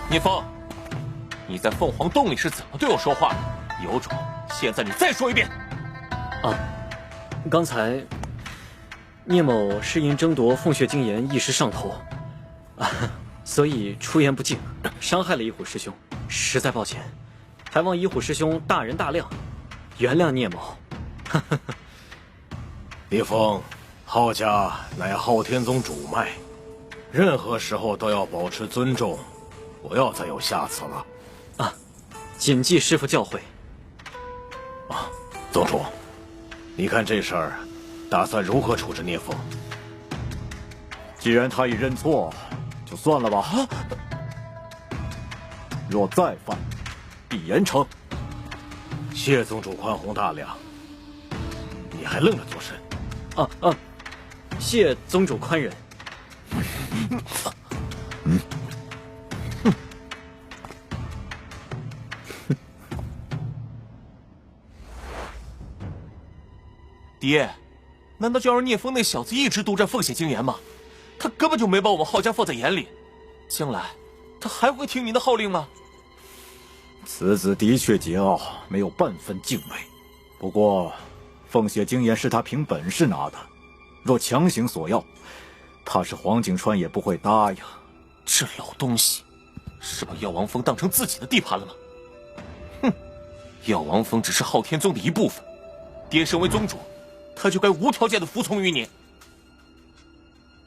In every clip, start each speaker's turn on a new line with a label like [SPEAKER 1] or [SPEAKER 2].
[SPEAKER 1] 聂风，你在凤凰洞里是怎么对我说话的？有种，现在你再说一遍。
[SPEAKER 2] 啊，刚才聂某是因争夺凤血精岩一时上头，所以出言不敬，伤害了一虎师兄，实在抱歉，还望一虎师兄大人大量，原谅聂某。
[SPEAKER 3] 聂风，浩家乃昊天宗主脉，任何时候都要保持尊重，不要再有下次了。
[SPEAKER 2] 啊，谨记师父教诲。
[SPEAKER 3] 啊，宗主，你看这事儿，打算如何处置聂风？
[SPEAKER 4] 既然他已认错，就算了吧。若再犯，必严惩。
[SPEAKER 3] 谢宗主宽宏大量，你还愣着做甚？
[SPEAKER 2] 谢宗主宽仁。
[SPEAKER 1] 爹，难道就要让聂风那小子一直独占凤血精岩吗？他根本就没把我们浩家放在眼里，将来他还会听您的号令吗？
[SPEAKER 4] 此子的确桀骜，没有半分敬畏。不过，凤血精岩是他凭本事拿的，若强行索要，怕是黄景川也不会答应。
[SPEAKER 1] 这老东西，是把药王峰当成自己的地盘了吗？哼，药王峰只是昊天宗的一部分，爹身为宗主，他就该无条件的服从于你。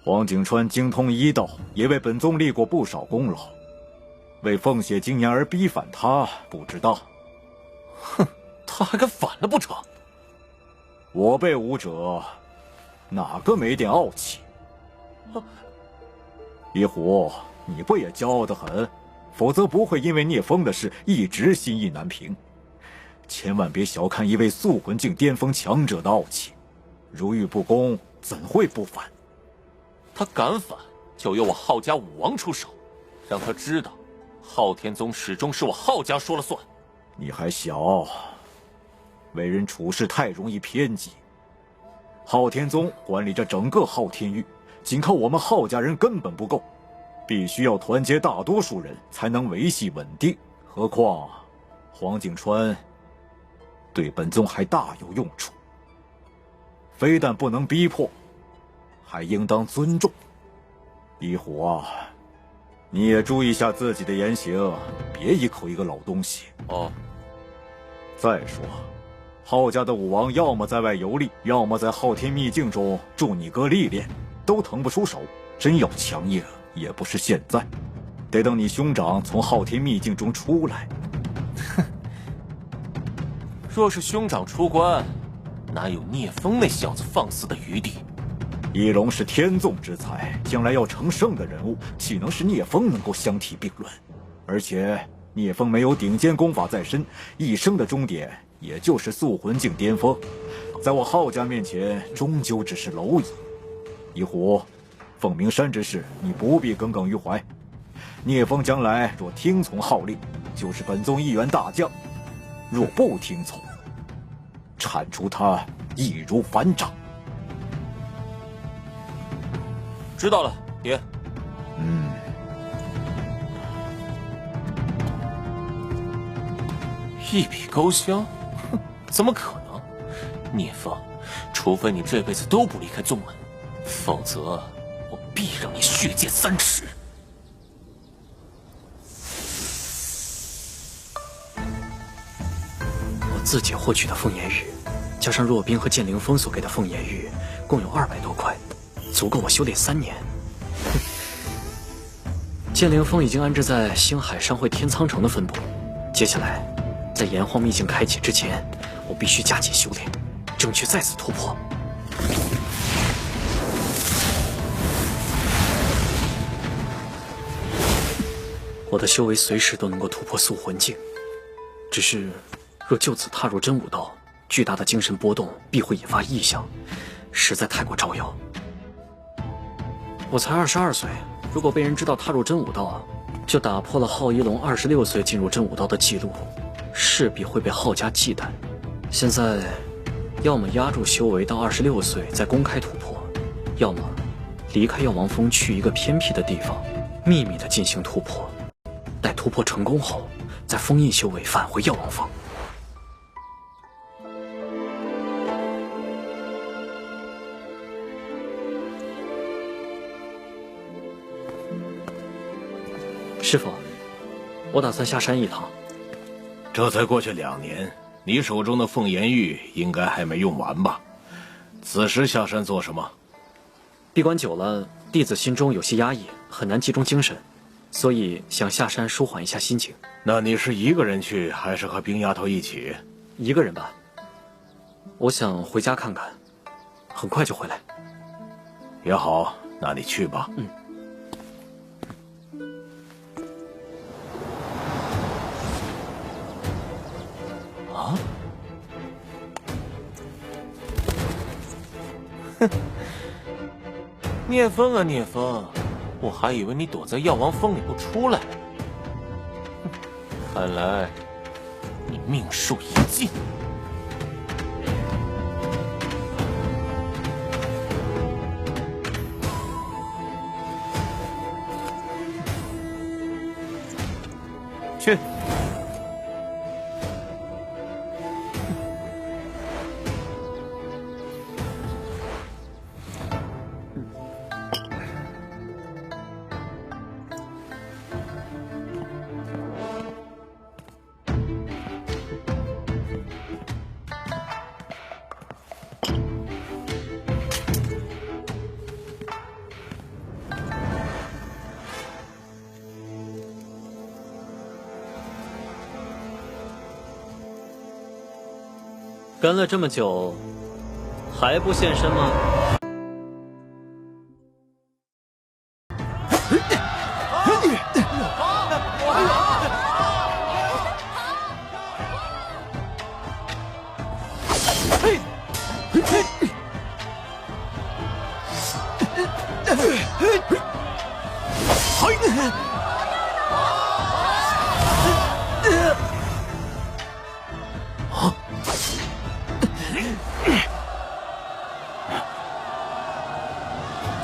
[SPEAKER 4] 黄景川精通医道，也为本宗立过不少功劳。为凤血精岩而逼反他，不知道。
[SPEAKER 1] 哼，他还敢反了不成？
[SPEAKER 4] 我辈武者，哪个没点傲气？一虎，你不也骄傲得很？否则不会因为聂风的事一直心意难平。千万别小看一位素魂境巅峰强者的傲气，如遇不公，怎会不反？
[SPEAKER 1] 他敢反，就由我浩家武王出手，让他知道，昊天宗始终是我浩家说了算。
[SPEAKER 4] 你还小，为人处事太容易偏激。昊天宗管理着整个昊天域，仅靠我们浩家人根本不够，必须要团结大多数人才能维系稳定。何况黄景川对本宗还大有用处，非但不能逼迫，还应当尊重。一虎啊，你也注意一下自己的言行，别一口一个老东西。
[SPEAKER 1] 哦。
[SPEAKER 4] 再说，浩家的武王要么在外游历，要么在昊天秘境中助你哥历练，都腾不出手。真要强硬，也不是现在，得等你兄长从昊天秘境中出来。
[SPEAKER 1] 哼，若是兄长出关，哪有聂风那小子放肆的余地？
[SPEAKER 4] 翼龙是天纵之才，将来要成圣的人物，岂能是聂风能够相提并论？而且聂风没有顶尖功法在身，一生的终点也就是素魂境巅峰，在我浩家面前，终究只是蝼蚁。一虎，凤鸣山之事，你不必耿耿于怀。聂风将来若听从号令，就是本宗一员大将；若不听从，铲除他易如反掌。
[SPEAKER 1] 知道了，爹。一笔勾销？哼，怎么可能？聂风，除非你这辈子都不离开宗门，否则我必让你血溅3尺。
[SPEAKER 2] 我自己获取的凤炎玉，加上若冰和剑灵峰所给的凤炎玉，共有200多块，足够我修炼3年。剑灵峰已经安置在星海商会天苍城的分部，接下来，在炎荒秘境开启之前，我必须加紧修炼，争取再次突破。我的修为随时都能够突破素魂境，只是若就此踏入真武道，巨大的精神波动必会引发异象，实在太过招摇。我才22岁，如果被人知道踏入真武道，就打破了浩一龙26岁进入真武道的记录，势必会被浩家忌惮。现在，要么压住修为到26岁再公开突破，要么离开药王峰去一个偏僻的地方，秘密的进行突破。待突破成功后，再封印修为返回药王峰。师傅，我打算下山一趟。
[SPEAKER 3] 这才过去2年，你手中的凤颜玉应该还没用完吧？此时下山做什么？
[SPEAKER 2] 闭关久了，弟子心中有些压抑，很难集中精神，所以想下山舒缓一下心情。
[SPEAKER 3] 那你是一个人去，还是和冰丫头一起？
[SPEAKER 2] 一个人吧。我想回家看看，很快就回来。
[SPEAKER 3] 也好，那你去吧。
[SPEAKER 1] 啊？哼！聂风啊，聂风，我还以为你躲在药王峰里不出来。哼，看来你命数已尽。去。
[SPEAKER 2] 跟了这么久，还不现身吗？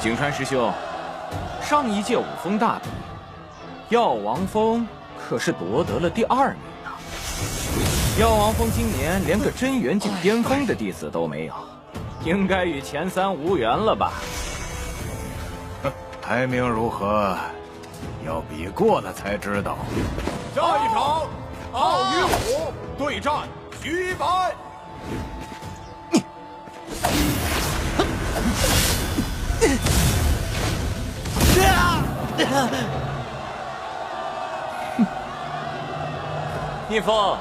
[SPEAKER 5] 景川师兄，上一届武峰大比，药王峰可是夺得了第2名呢。药王峰今年连个真元境巅峰的弟子都没有，应该与前3无缘了吧？
[SPEAKER 3] 排名如何，要比过了才知道。
[SPEAKER 6] 下一场，傲与虎对战徐白。
[SPEAKER 1] 聂风，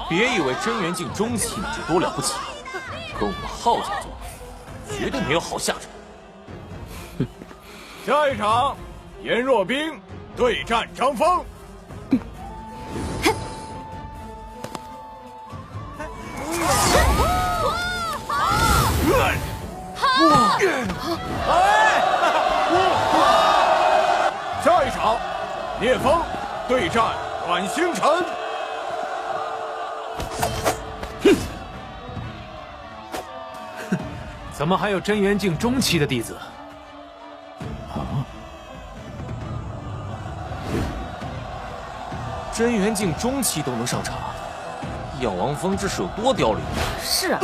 [SPEAKER 1] 别以为真元境中期你就多了不起，跟我们浩家做，绝对没有好下场。
[SPEAKER 6] 下一场，颜若冰对战张峰。下一场，聂风对战阮星辰。
[SPEAKER 3] 怎么还有真元境中期的弟子？
[SPEAKER 1] 真元境中期都能上场，药王峰这是有多凋零？
[SPEAKER 7] 是啊。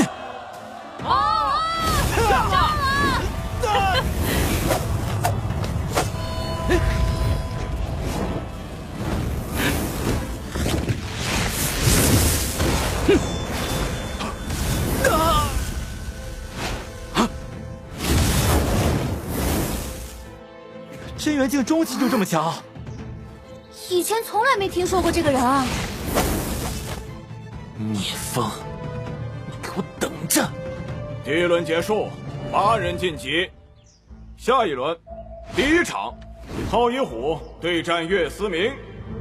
[SPEAKER 5] 真元境中期就这么强？
[SPEAKER 7] 以前从来没听说过这个人啊！
[SPEAKER 1] 聂风，你给我等着！
[SPEAKER 6] 第1轮结束，8人晋级。下一轮，第1场，浩一虎对战岳思明；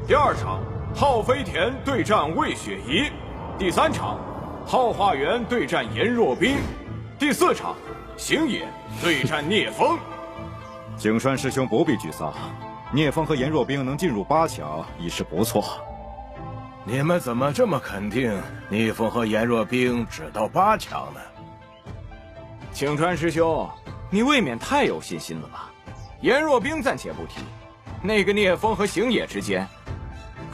[SPEAKER 6] 第2场，浩飞田对战魏雪怡；第3场，浩化元对战颜若冰；第4场，星野对战聂风。
[SPEAKER 4] 景川师兄不必沮丧，聂风和颜若冰能进入8强已是不错。
[SPEAKER 3] 你们怎么这么肯定聂风和颜若冰只到8强呢？
[SPEAKER 5] 景川师兄，你未免太有信心了吧？颜若冰暂且不提，那个聂风和行野之间，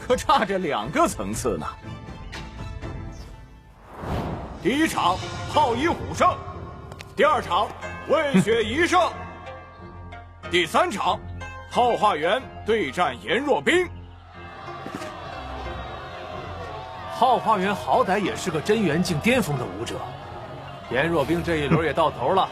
[SPEAKER 5] 可差着2个层次呢。
[SPEAKER 6] 第一场浩一虎胜，第2场魏雪宜胜，第3场浩化元对战颜若冰。
[SPEAKER 3] 浩化元好歹也是个真元境巅峰的武者，颜若冰这一轮也到头了。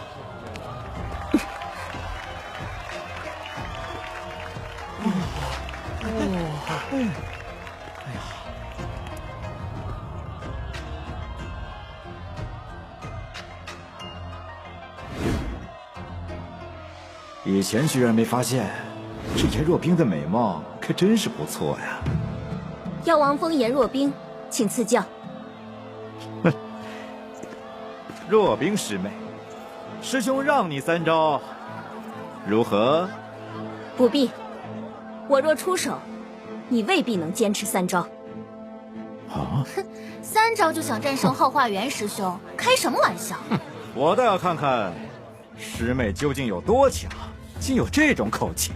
[SPEAKER 4] 以前居然没发现，这颜若冰的美貌可真是不错呀。
[SPEAKER 7] 药王峰颜若冰，请赐教。
[SPEAKER 4] 若冰师妹，师兄让你3招，如何？
[SPEAKER 7] 不必，我若出手，你未必能坚持3招。
[SPEAKER 4] 啊
[SPEAKER 7] ！3招就想战胜浩化元师兄，开什么玩笑？
[SPEAKER 4] 我倒要看看师妹究竟有多强，竟有这种口气。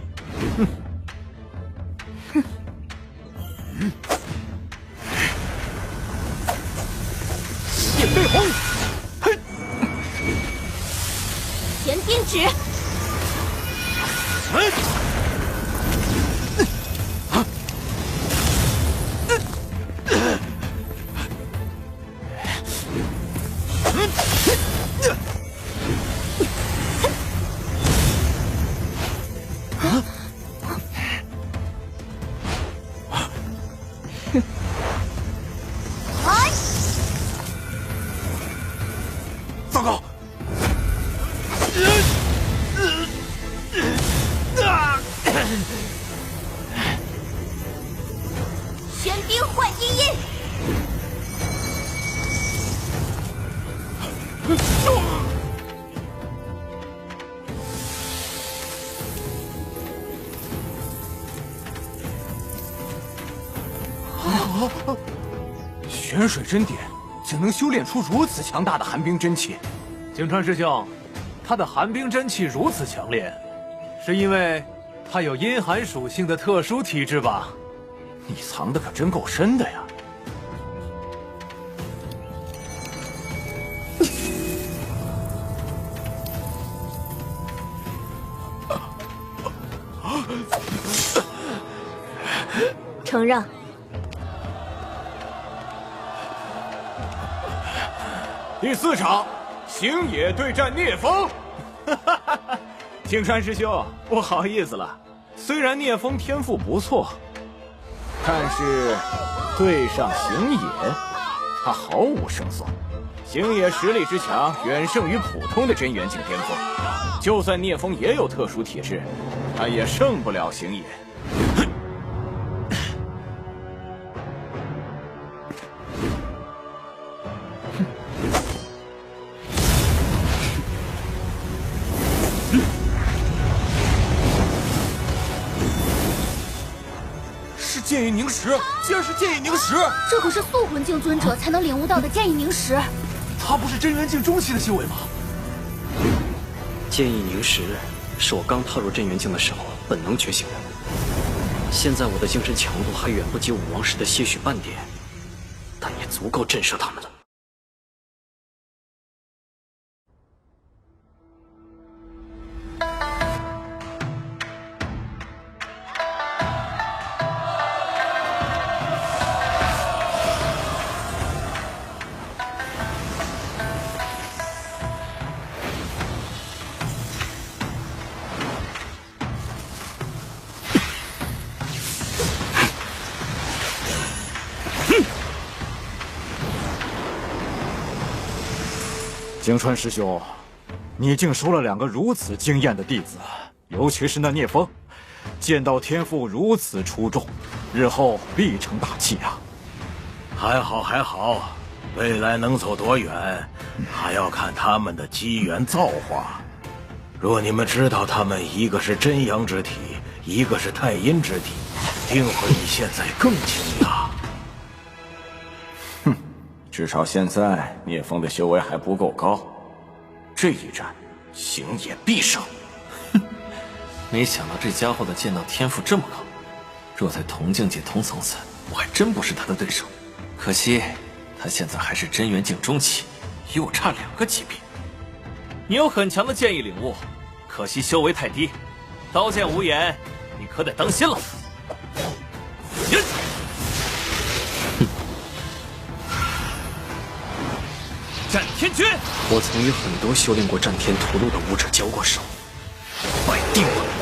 [SPEAKER 3] 点背红，
[SPEAKER 4] 嘿，
[SPEAKER 7] 乾丁指。
[SPEAKER 6] 糟糕！
[SPEAKER 7] 玄冰幻阴印。
[SPEAKER 5] 玄水真典竟能修炼出如此强大的寒冰真气。
[SPEAKER 3] 景川师兄，他的寒冰真气如此强烈，是因为他有阴寒属性的特殊体质吧？
[SPEAKER 5] 你藏的可真够深的呀！
[SPEAKER 7] 承让。
[SPEAKER 6] 第4场，行野对战聂风。
[SPEAKER 5] 景川师兄，不好意思了，虽然聂风天赋不错，但是对上行野，他毫无胜算。行野实力之强，远胜于普通的真元境巅峰。就算聂风也有特殊体质，他也胜不了行野。
[SPEAKER 1] 剑意凝石，竟然是剑意凝石！
[SPEAKER 7] 这可是素魂境尊者才能领悟到的剑意凝石。
[SPEAKER 3] 他不是真元境中期的修为吗？
[SPEAKER 2] 剑意凝石是我刚踏入真元境的时候本能觉醒的，现在我的精神强度还远不及武王时的些许半点，但也足够震慑他们了。
[SPEAKER 4] 景川师兄，你竟收了2个如此惊艳的弟子，尤其是那聂风，剑道天赋如此出众，日后必成大器啊！
[SPEAKER 3] 还好还好，未来能走多远，还要看他们的机缘造化。若你们知道他们一个是真阳之体，一个是太阴之体，定会比现在更惊讶。
[SPEAKER 5] 至少现在聂风的修为还不够高，这一战行野必胜。
[SPEAKER 2] 没想到这家伙的剑道天赋这么高，若在同境界同层次，我还真不是他的对手。可惜他现在还是真元境中期，与我差2个级别。你有很强的剑意领悟，可惜修为太低，刀剑无眼，你可得当心了。战天诀，我曾与很多修炼过战天屠戮的武者交过手，败定了。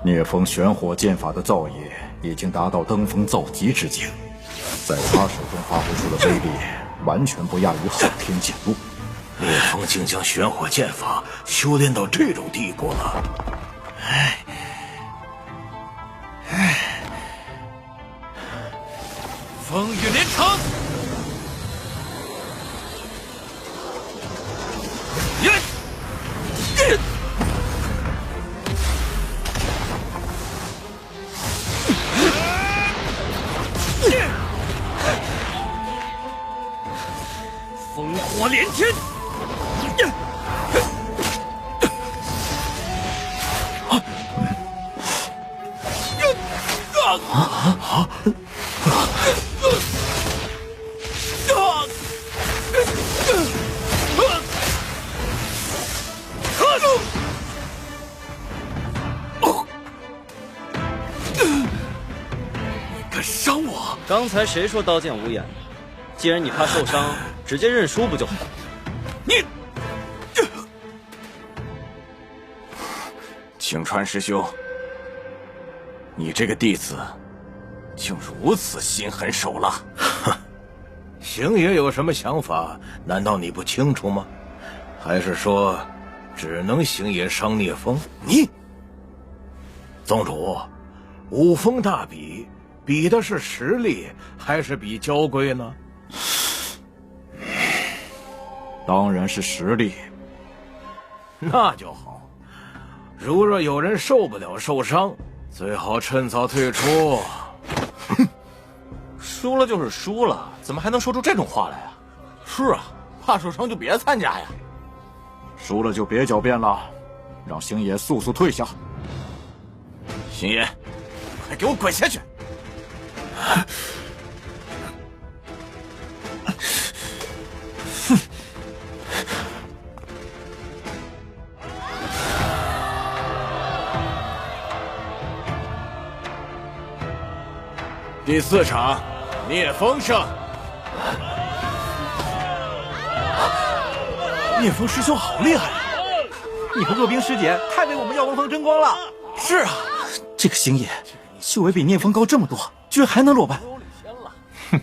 [SPEAKER 4] 聂风玄火剑法的造诣已经达到登峰造极之境，在他手中发挥出的威力，完全不亚于昊天剑路。
[SPEAKER 3] 聂风竟将玄火剑法修炼到这种地步了，
[SPEAKER 2] 风雨连城。烽火连天！你敢伤我？
[SPEAKER 8] 刚才谁说刀剑无眼？既然你怕受伤，直接认输不就好？
[SPEAKER 2] 你，
[SPEAKER 3] 青川师兄，你这个弟子竟如此心狠手辣。星爷有什么想法？难道你不清楚吗？还是说，只能星爷伤聂风？你，宗主，五峰大比，比的是实力，还是比娇贵呢？
[SPEAKER 4] 当然是实力。
[SPEAKER 3] 那就好。如若有人受不了受伤，最好趁早退出。
[SPEAKER 1] 输了就是输了，怎么还能说出这种话来啊？
[SPEAKER 6] 是啊，怕受伤就别参加呀。
[SPEAKER 4] 输了就别狡辩了，让星爷速速退下。
[SPEAKER 6] 星爷，快给我滚下去！第4场，聂风胜。
[SPEAKER 9] 聂风师兄好厉害啊！你和若冰师姐太为我们耀王峰争光了。是啊，这个星爷修为比聂风高这么多，居然还能落败。
[SPEAKER 1] 哼，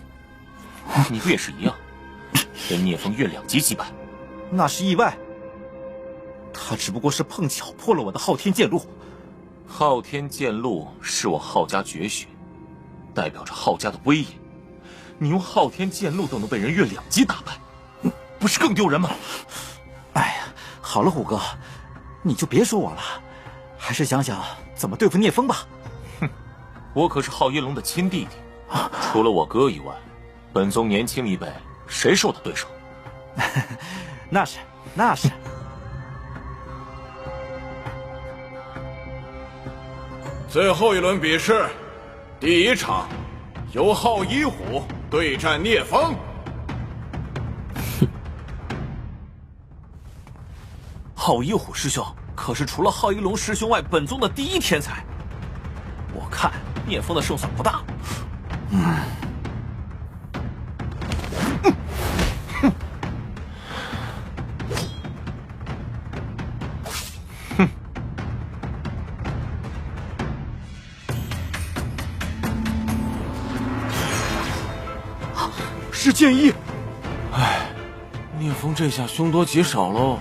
[SPEAKER 1] 你不也是一样，跟聂风越2级击败？
[SPEAKER 9] 那是意外，他只不过是碰巧破了我的昊天剑路。
[SPEAKER 1] 昊天剑路是我昊家绝学，代表着昊家的威严。你用昊天剑路都能被人越2级打败，不是更丢人吗？
[SPEAKER 9] 哎呀，好了，虎哥，你就别说我了，还是想想怎么对付聂风吧。
[SPEAKER 1] 哼，我可是昊一龙的亲弟弟，除了我哥以外，本宗年轻一辈谁是我的对手？
[SPEAKER 9] 那是，那是。
[SPEAKER 6] 最后一轮比试，第1场，由昊一虎对战聂风。
[SPEAKER 2] 昊一虎师兄可是除了昊一龙师兄外，本宗的第1天才。我看聂风的胜算不大。
[SPEAKER 9] 师剑意。
[SPEAKER 6] 唉，聂风这下凶多吉少喽。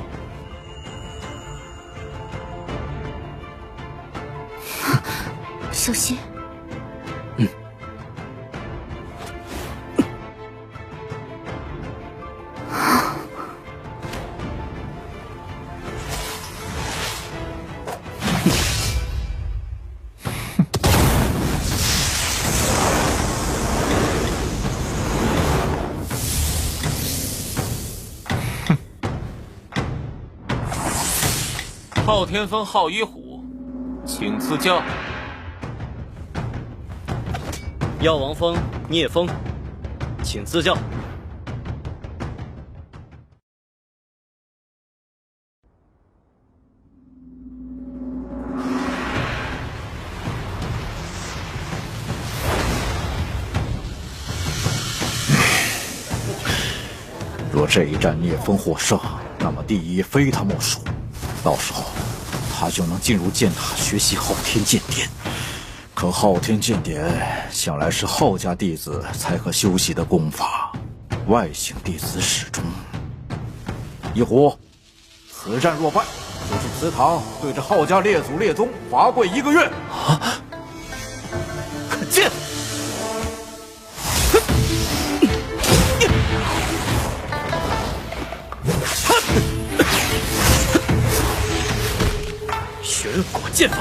[SPEAKER 7] 小心。
[SPEAKER 1] 昊天峰昊一虎，请赐教。
[SPEAKER 8] 药王峰聂风，请赐教。
[SPEAKER 4] 若这一战聂风获胜，那么第一非他莫属。到时候，他就能进入剑塔学习昊天剑典。可昊天剑典向来是昊家弟子才可修习的功法，外姓弟子始终。一虎，此战若败，就去祠堂对着昊家列祖列宗罚跪1个月。
[SPEAKER 1] 啊！可见。
[SPEAKER 2] 玄火剑法，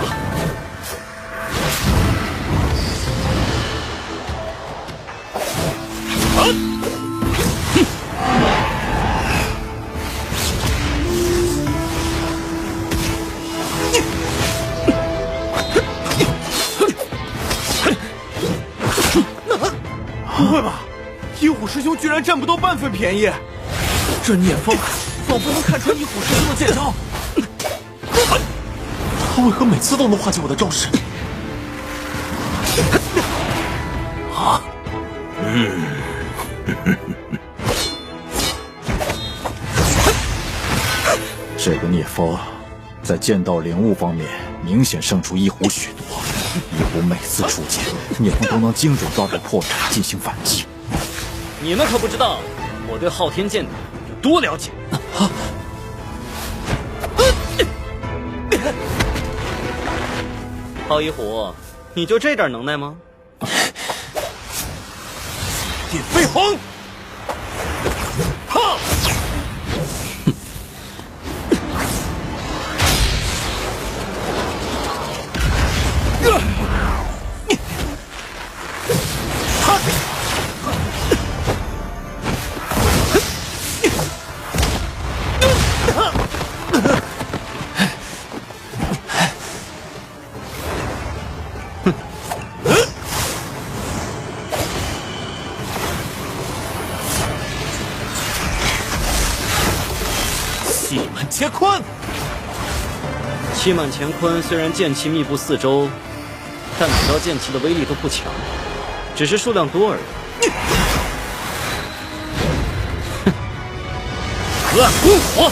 [SPEAKER 9] 不会吧？一虎师兄居然占不到半分便宜！这聂风仿佛能看穿一虎师兄的剑招。
[SPEAKER 1] 他为何每次都能化解我的招式？啊！
[SPEAKER 4] 这个聂风在剑道领悟方面明显胜出一虎许多。一虎每次出剑，聂风都能精准抓住破绽进行反击。
[SPEAKER 8] 你们可不知道我对昊天剑有多了解。昊一虎，你就这点能耐吗？
[SPEAKER 1] 电飞鸿！哈！乾坤，
[SPEAKER 8] 气满乾坤虽然剑气密布四周，但每招剑气的威力都不强，只是数量多而已。隔岸观火，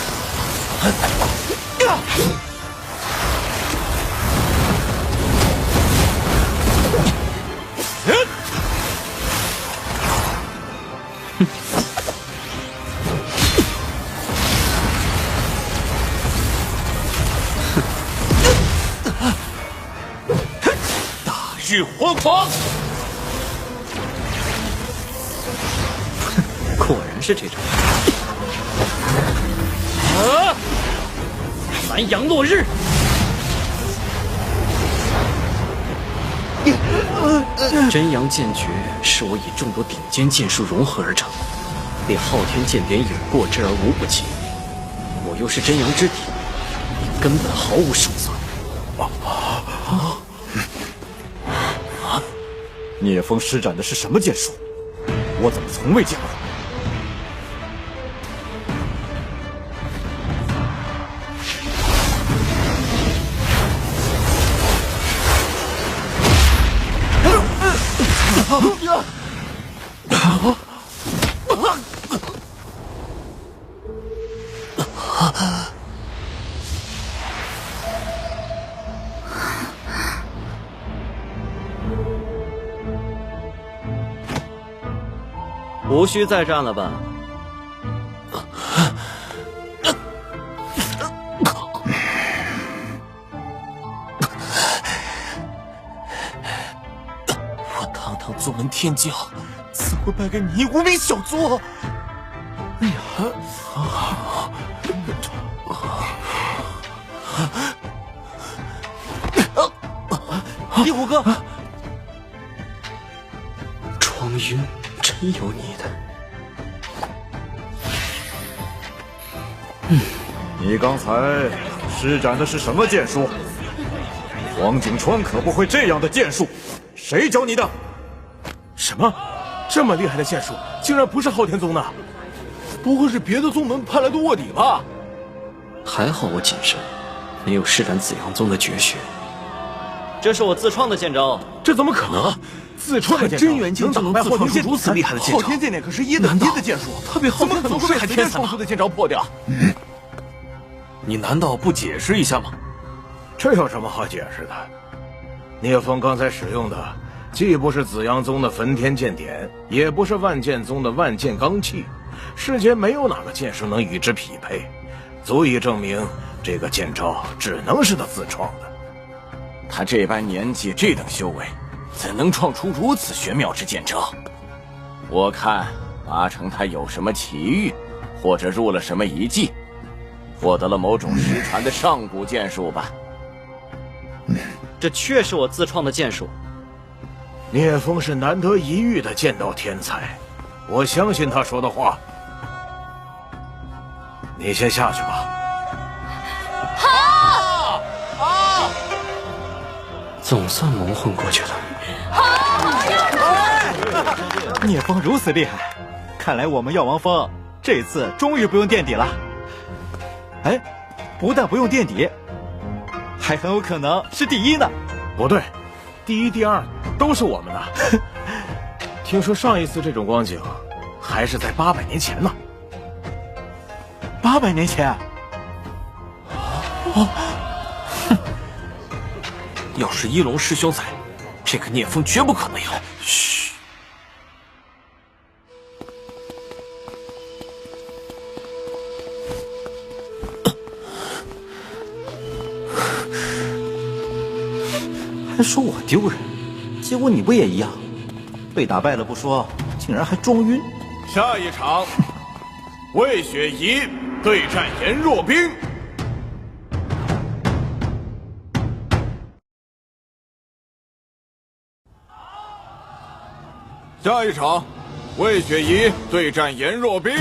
[SPEAKER 1] 日火狂！
[SPEAKER 8] 果然是这种。南阳落日。真阳剑诀是我以众多顶尖剑术融合而成，对昊天剑典有过之而无不及。我又是真阳之体，根本毫无胜算。
[SPEAKER 4] 聂风施展的是什么剑术？我怎么从未见过？
[SPEAKER 8] 无需再战了吧？
[SPEAKER 1] 我堂堂宗门天骄，怎会败给你一无名小卒？哎呀！
[SPEAKER 2] 壁虎哥，
[SPEAKER 8] 庄晕，真有你的！
[SPEAKER 4] 你刚才施展的是什么剑术？黄景川可不会这样的剑术，谁教你的？
[SPEAKER 3] 什么？这么厉害的剑术，竟然不是昊天宗的？不会是别的宗门派来的卧底吧？
[SPEAKER 8] 还好我谨慎，没有施展紫阳宗的绝学。这是我自创的剑招。
[SPEAKER 3] 这怎么可能？自创的剑招，
[SPEAKER 9] 真元境就能自创出如此厉害的剑招？
[SPEAKER 3] 昊天剑典可是1等1的剑术，
[SPEAKER 9] 他被昊天
[SPEAKER 3] 怎么可能会被随便创出的剑招破掉？
[SPEAKER 1] 你难道不解释一下吗？
[SPEAKER 3] 这有什么好解释的？聂风刚才使用的，既不是紫阳宗的焚天剑典，也不是万剑宗的万剑罡气，世间没有哪个剑术能与之匹配，足以证明这个剑招只能是他自创的。
[SPEAKER 5] 他这般年纪，这等修为，怎能创出如此玄妙之剑招？我看八成他有什么奇遇，或者入了什么遗迹，获得了某种失传的上古剑术吧。
[SPEAKER 8] 这确是我自创的剑术。
[SPEAKER 3] 聂风是难得一遇的剑道天才，我相信他说的话。你先下去吧。
[SPEAKER 8] 总算蒙混过去了。
[SPEAKER 9] 聂风如此厉害，看来我们药王峰这次终于不用垫底了。哎，不但不用垫底，还很有可能是第一呢。
[SPEAKER 3] 不对，第一、第二都是我们的。听说上一次这种光景，还是在800年前呢。
[SPEAKER 9] 800年前？
[SPEAKER 1] 要是一龙师兄在，这个聂风绝不可能有。嘘。
[SPEAKER 9] 还说我丢人，结果你不也一样？被打败了不说，竟然还装晕。
[SPEAKER 6] 下一场，魏雪怡对战颜若冰。下一场，魏雪怡对战颜若冰。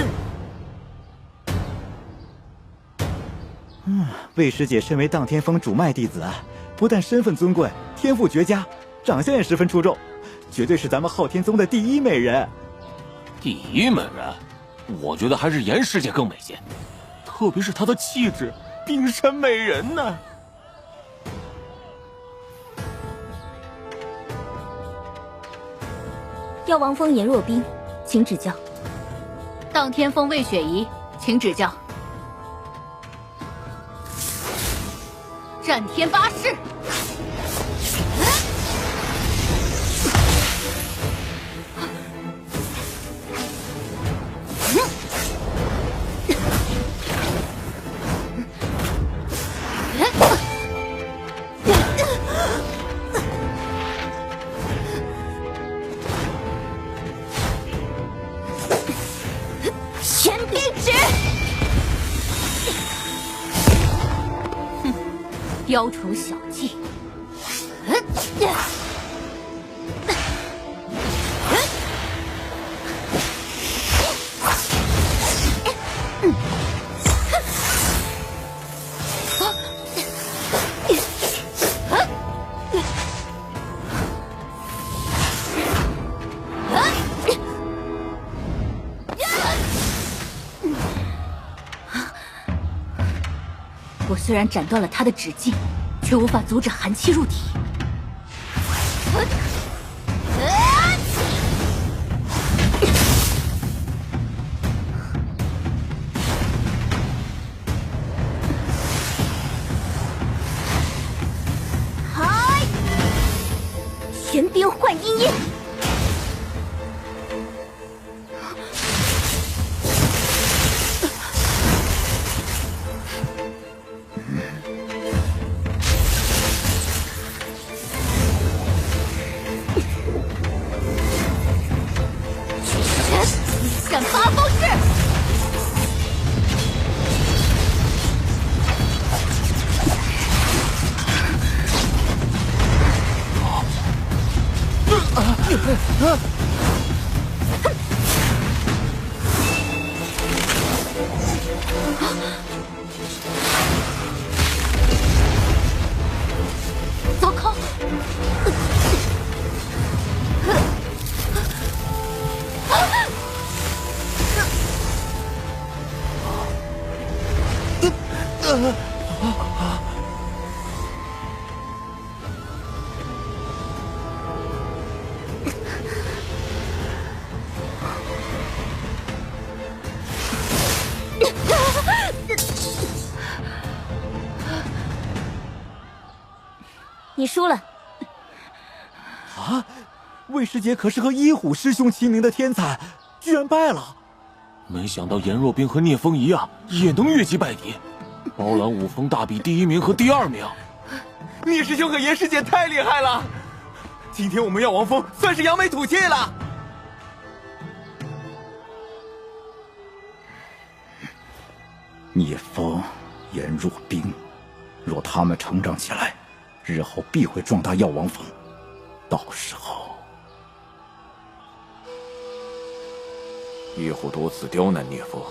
[SPEAKER 9] 魏师姐身为荡天峰主脉弟子，不但身份尊贵，天赋绝佳，长相也十分出众，绝对是咱们昊天宗的第一美人。
[SPEAKER 1] 第一美人，我觉得还是颜师姐更美些，特别是她的气质，冰山美人呢。
[SPEAKER 7] 药王峰颜若冰，请指教。
[SPEAKER 10] 荡天峰魏雪怡，请指教。战天八式。
[SPEAKER 7] 玄冰指。
[SPEAKER 10] 雕虫小技。
[SPEAKER 7] 我虽然斩断了他的指劲，却无法阻止寒气入体。嗨！玄冰幻阴烟。
[SPEAKER 10] 闪八方式。
[SPEAKER 7] 糟糕！你输了。
[SPEAKER 9] 啊，魏师姐可是和一虎师兄齐名的天才，居然败了。
[SPEAKER 1] 没想到颜若冰和聂风一样，也能越级败敌，包揽五峰大比第1名和第2名。
[SPEAKER 9] 聂师兄和颜师姐太厉害了，今天我们药王峰算是扬眉吐气了。
[SPEAKER 4] 聂风、颜若冰，若他们成长起来，日后必会壮大药王峰。到时候，
[SPEAKER 1] 一虎多次刁难聂风，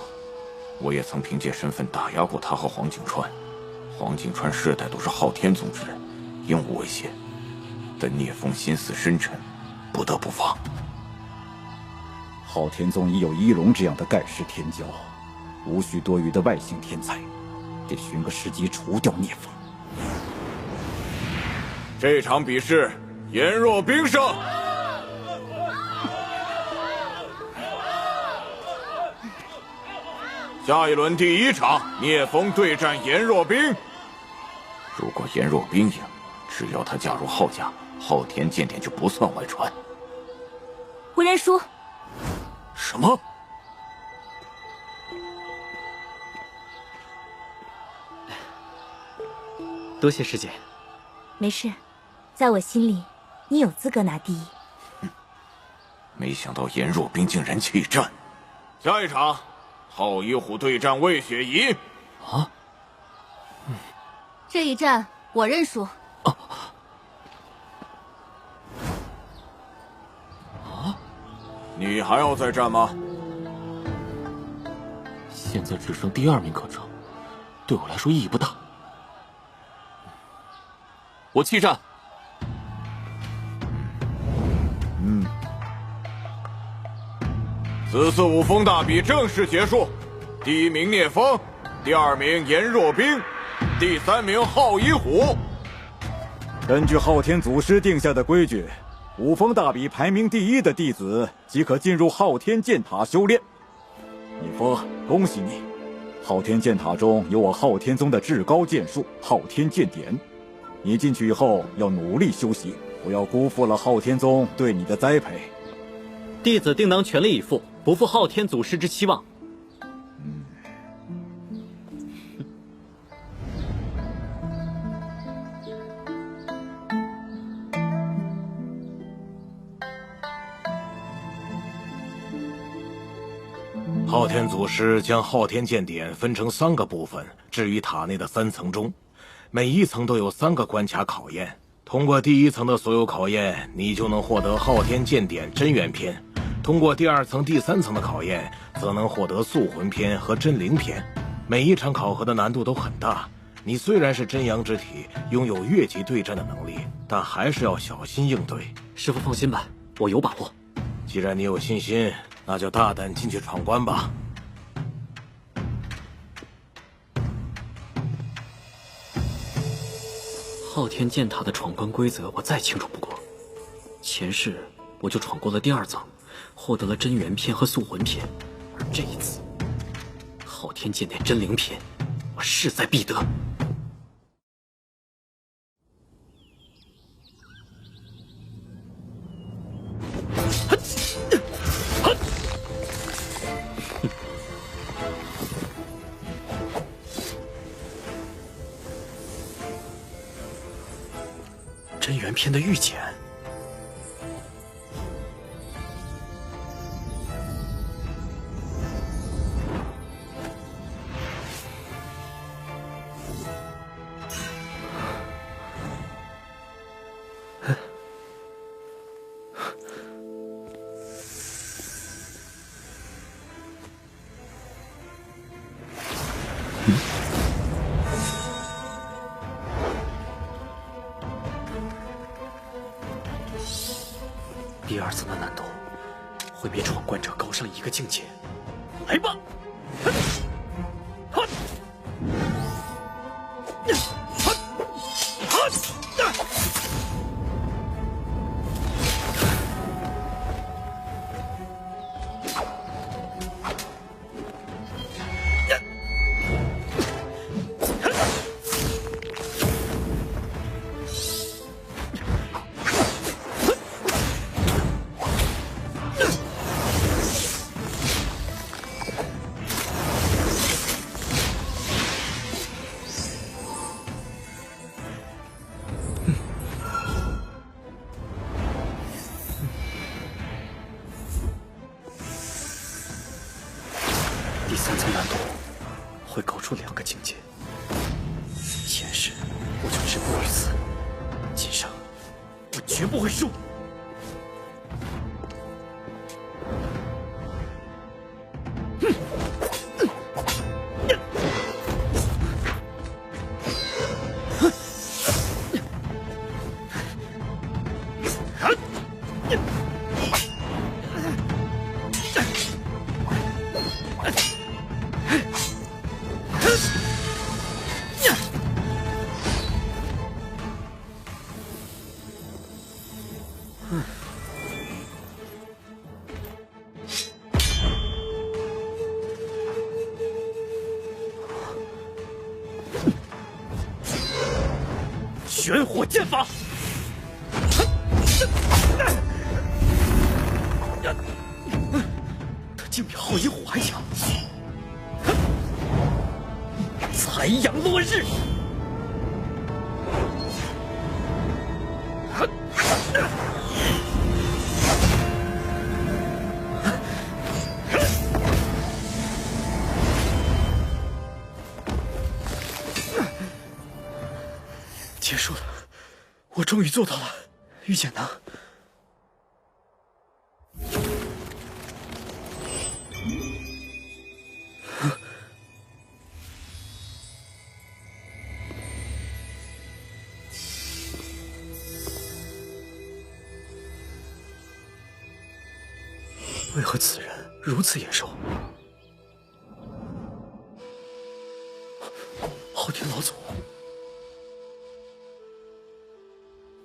[SPEAKER 1] 我也曾凭借身份打压过他和黄景川。黄景川世代都是昊天宗之人，应无威胁。但聂风心思深沉，不得不防。
[SPEAKER 4] 昊天宗已有一龙这样的盖世天骄，无需多余的外星天才，得寻个时机除掉聂风。
[SPEAKER 6] 这场比试，颜若冰胜。下一轮第1场，聂风对战颜若冰。
[SPEAKER 1] 如果颜若冰赢，只要他加入昊家，昊天剑典就不算外传。
[SPEAKER 7] 我认输。
[SPEAKER 1] 什么？
[SPEAKER 2] 多谢师姐。
[SPEAKER 7] 没事，在我心里，你有资格拿第1。
[SPEAKER 1] 没想到颜若冰竟然弃战。
[SPEAKER 6] 下一场，昊一虎对战魏雪怡。
[SPEAKER 1] 啊？
[SPEAKER 10] 这一战我认输。
[SPEAKER 6] 你还要再战吗？
[SPEAKER 1] 现在只剩第2名可争，对我来说意义不大。我弃战。
[SPEAKER 6] 此次五峰大比正式结束，第1名聂风，第2名颜若冰，第3名昊一虎。
[SPEAKER 4] 根据昊天祖师定下的规矩，五峰大比排名第1的弟子即可进入昊天剑塔修炼。聂风，恭喜你！昊天剑塔中有我昊天宗的至高剑术昊天剑典，你进去以后要努力修习，不要辜负了昊天宗对你的栽培。
[SPEAKER 2] 弟子定当全力以赴，不负昊天祖师之期望。
[SPEAKER 3] 昊天祖师将昊天剑典分成3个部分，置于塔内的3层中，每一层都有3个关卡考验。通过第1层的所有考验，你就能获得昊天剑典真元篇；通过第2层、第3层的考验，则能获得素魂篇和真灵篇。每一场考核的难度都很大。你虽然是真阳之体，拥有越级对战的能力，但还是要小心应对。
[SPEAKER 2] 师父放心吧，我有把握。
[SPEAKER 3] 既然你有信心，那就大胆进去闯关吧。
[SPEAKER 2] 昊天剑塔的闯关规则我再清楚不过，前世我就闯过了第2层，获得了真元篇和素魂篇，而这一次，昊天剑典真灵篇，我势在必得。真元篇的御剑，第二层的难度会比闯关者高上一个境界。来吧！第三层难度会高出2个境界。前世我就止步于此，今生我绝不会输。玄火剑法，他竟比皓一虎还强。残阳落日，结束了，我终于做到了，御剑能。为何此人如此眼熟？昊天老祖，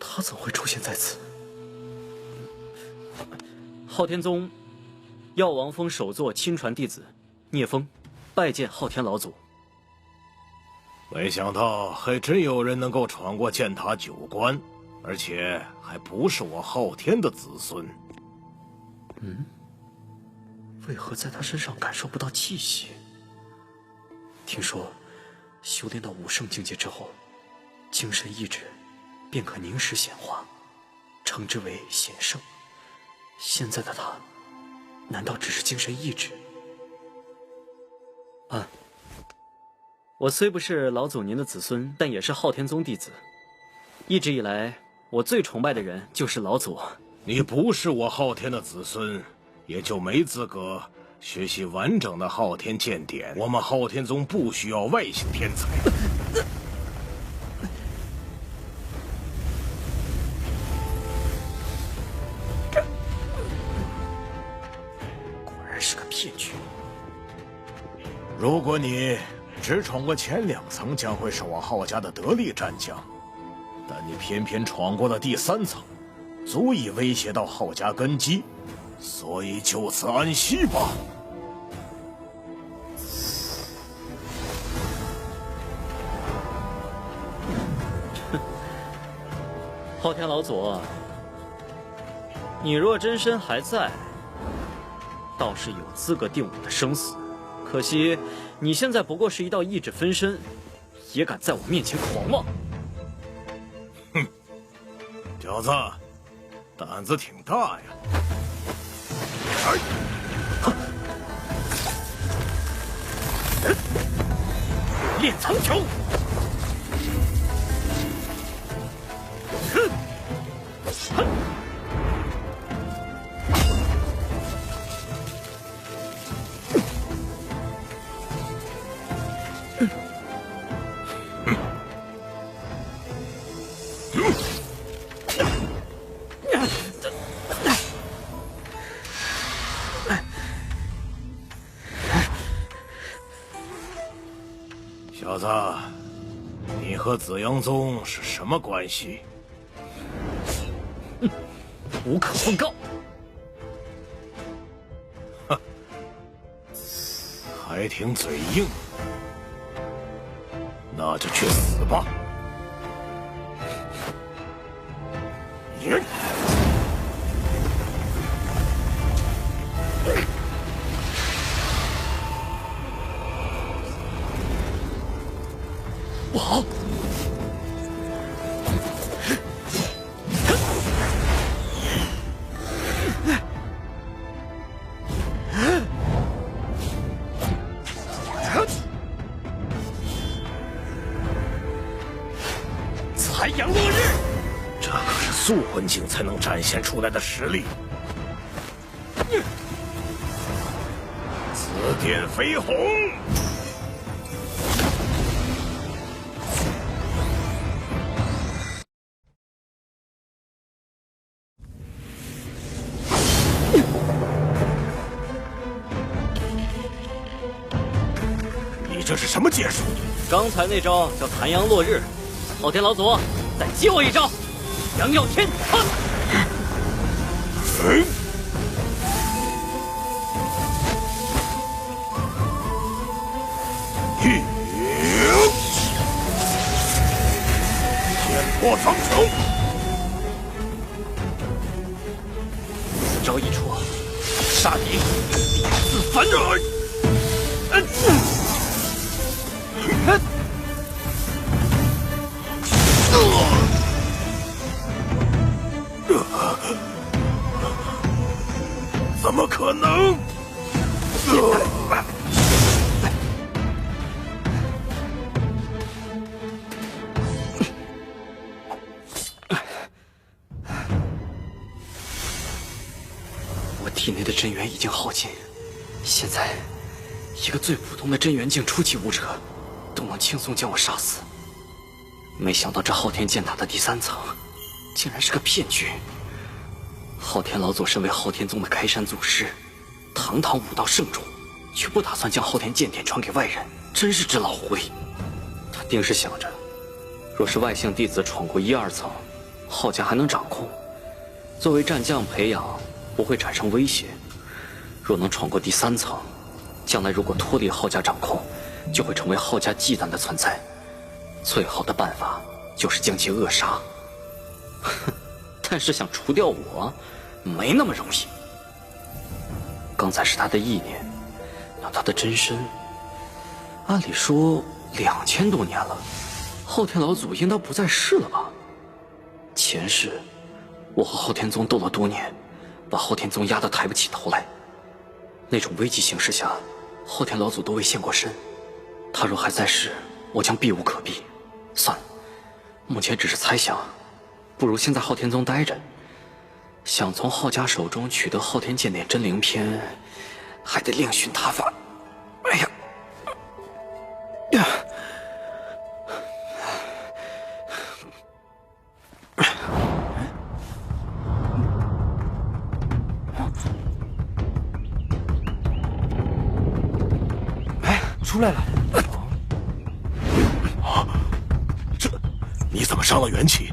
[SPEAKER 2] 他怎会出现在此？昊天宗药王峰首座亲传弟子聂风，拜见昊天老祖。
[SPEAKER 3] 没想到还真有人能够闯过剑塔9关，而且还不是我昊天的子孙。
[SPEAKER 2] 为何在他身上感受不到气息？听说修炼到5圣境界之后，精神意志便可凝实显化，称之为显圣。现在的他，难道只是精神意志？我虽不是老祖您的子孙，但也是昊天宗弟子。一直以来，我最崇拜的人就是老祖。
[SPEAKER 3] 你不是我昊天的子孙，也就没资格学习完整的昊天剑典。我们昊天宗不需要外星天才。
[SPEAKER 2] 果然是个骗局。
[SPEAKER 3] 如果你只闯过前2层，将会是我昊家的得力战将，但你偏偏闯过了第3层，足以威胁到昊家根基，所以就此安息吧。
[SPEAKER 2] 昊天老祖，你若真身还在，倒是有资格定我的生死。可惜你现在不过是一道意志分身，也敢在我面前狂妄。
[SPEAKER 3] 哼，小子，胆子挺大呀！
[SPEAKER 2] 炼苍穹，
[SPEAKER 3] 小子，你和紫阳宗是什么关系？
[SPEAKER 2] 无可奉告。
[SPEAKER 3] 哼，还挺嘴硬，那就去死吧！
[SPEAKER 2] 不好！
[SPEAKER 3] 残阳落日，这可是素魂境才能展现出来的实力。紫电飞鸿。你这是什么剑术？
[SPEAKER 8] 刚才那招叫残阳落日，昊天老祖，再接我一招，阳耀天苍。
[SPEAKER 3] 剑破苍穹。
[SPEAKER 2] 此招一出，杀敌自焚。
[SPEAKER 3] 怎么可能？
[SPEAKER 2] 我体内的真元已经耗尽，现在一个最普通的真元境初级武者都能轻松将我杀死。没想到这昊天剑塔的第3层竟然是个骗局。昊天老祖身为昊天宗的开山祖师，堂堂武道圣主，却不打算将昊天剑典传给外人，真是只老狐狸。他定是想着，若是外姓弟子闯过1、2层，昊家还能掌控，作为战将培养不会产生威胁；若能闯过第3层，将来如果脱离昊家掌控，就会成为昊家忌惮的存在。最好的办法就是将其扼杀。但是想除掉我，没那么容易。刚才是他的意念，那他的真身，按理说2000多年了，昊天老祖应当不在世了吧？前世，我和昊天宗斗了多年，把昊天宗压得抬不起头来。那种危急形势下，昊天老祖都未现过身。他若还在世，我将避无可避。算了，目前只是猜想，不如先在昊天宗待着。想从昊家手中取得昊天剑典真灵篇，还得另寻他法。哎呀，
[SPEAKER 6] 哎，出来了！
[SPEAKER 3] 你怎么伤了元气？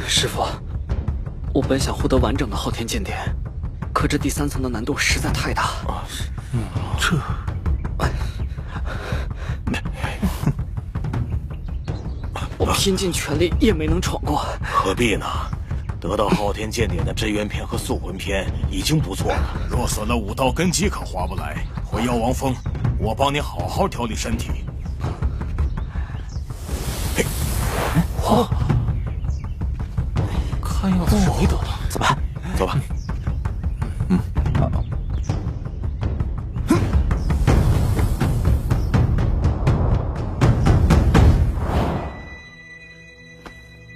[SPEAKER 2] 师父，我本想获得完整的昊天剑典，可这第3层的难度实在太大。
[SPEAKER 3] 这，
[SPEAKER 2] 我拼尽全力也没能闯过。
[SPEAKER 3] 何必呢？得到昊天剑典的真元篇和素魂篇已经不错了。若损了武道根基，可划不来。回妖王峰，我帮你好好调理身体。
[SPEAKER 1] 看样子是没得了，
[SPEAKER 3] 走吧，走吧。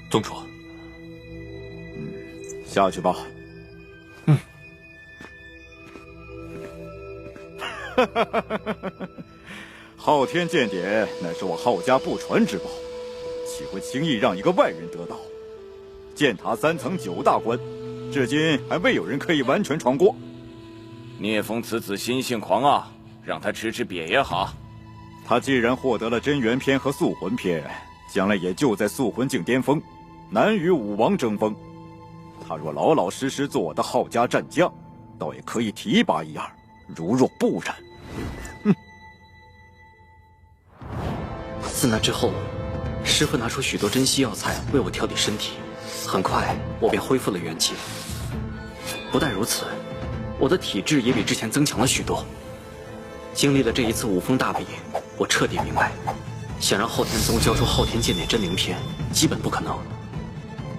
[SPEAKER 1] 宗主，
[SPEAKER 4] 下去吧。昊天剑典乃是我昊家不传之宝，岂会轻易让一个外人得到？剑塔3层9大关，至今还未有人可以完全闯过。
[SPEAKER 5] 聂风此子心性狂傲，让他吃瘪也好。
[SPEAKER 4] 他既然获得了真元篇和素魂篇，将来也就在素魂境巅峰，难与武王争锋。他若老老实实做我的昊家战将，倒也可以提拔一二。如若不然，
[SPEAKER 2] 自那之后，师父拿出许多珍稀药材为我调理身体，很快我便恢复了元气。不但如此，我的体质也比之前增强了许多。经历了这一次五峰大比，我彻底明白，想让昊天宗交出昊天剑典真灵篇，基本不可能。